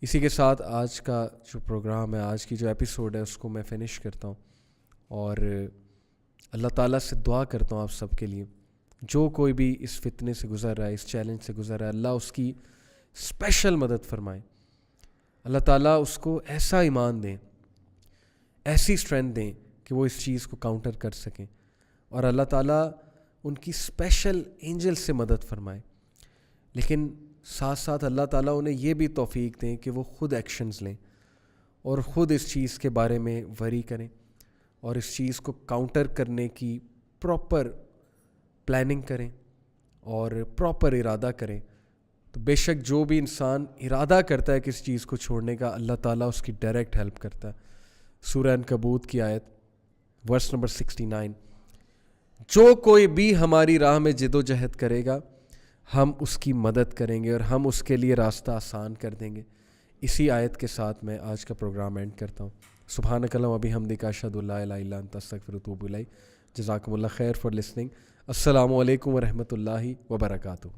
اسی کے ساتھ آج کا جو پروگرام ہے, آج کی جو ایپیسوڈ ہے, اس کو میں فنش کرتا ہوں, اور اللہ تعالیٰ سے دعا کرتا ہوں آپ سب کے لیے. جو کوئی بھی اس فتنے سے گزر رہا ہے, اس چیلنج سے گزر رہا ہے, اللہ اس کی اسپیشل مدد فرمائے. اللہ تعالیٰ اس کو ایسا ایمان دیں, ایسی اسٹرینتھ دیں کہ وہ اس چیز کو کاؤنٹر کر سکیں, اور اللہ تعالیٰ ان کی اسپیشل اینجل سے مدد فرمائے. لیکن ساتھ ساتھ اللہ تعالیٰ انہیں یہ بھی توفیق دیں کہ وہ خود ایکشنز لیں, اور خود اس چیز کے بارے میں وری کریں, اور اس چیز کو کاؤنٹر کرنے کی پراپر پلاننگ کریں, اور پراپر ارادہ کریں, تو بے شک جو بھی انسان ارادہ کرتا ہے کسی چیز کو چھوڑنے کا، اللہ تعالیٰ اس کی ڈائریکٹ ہیلپ کرتا ہے. سورہ عنکبوت کی آیت ورس نمبر 69، جو کوئی بھی ہماری راہ میں جد و جہد کرے گا ہم اس کی مدد کریں گے اور ہم اس کے لیے راستہ آسان کر دیں گے. اسی آیت کے ساتھ میں آج کا پروگرام اینڈ کرتا ہوں. سبحانک اللہم و بحمدک، اشہد ان لا الہ الا انت، استغفرک و اتوب الیک. جزاکم اللہ خیر فار لسننگ. السلام علیکم ورحمۃ اللہ وبرکاتہ.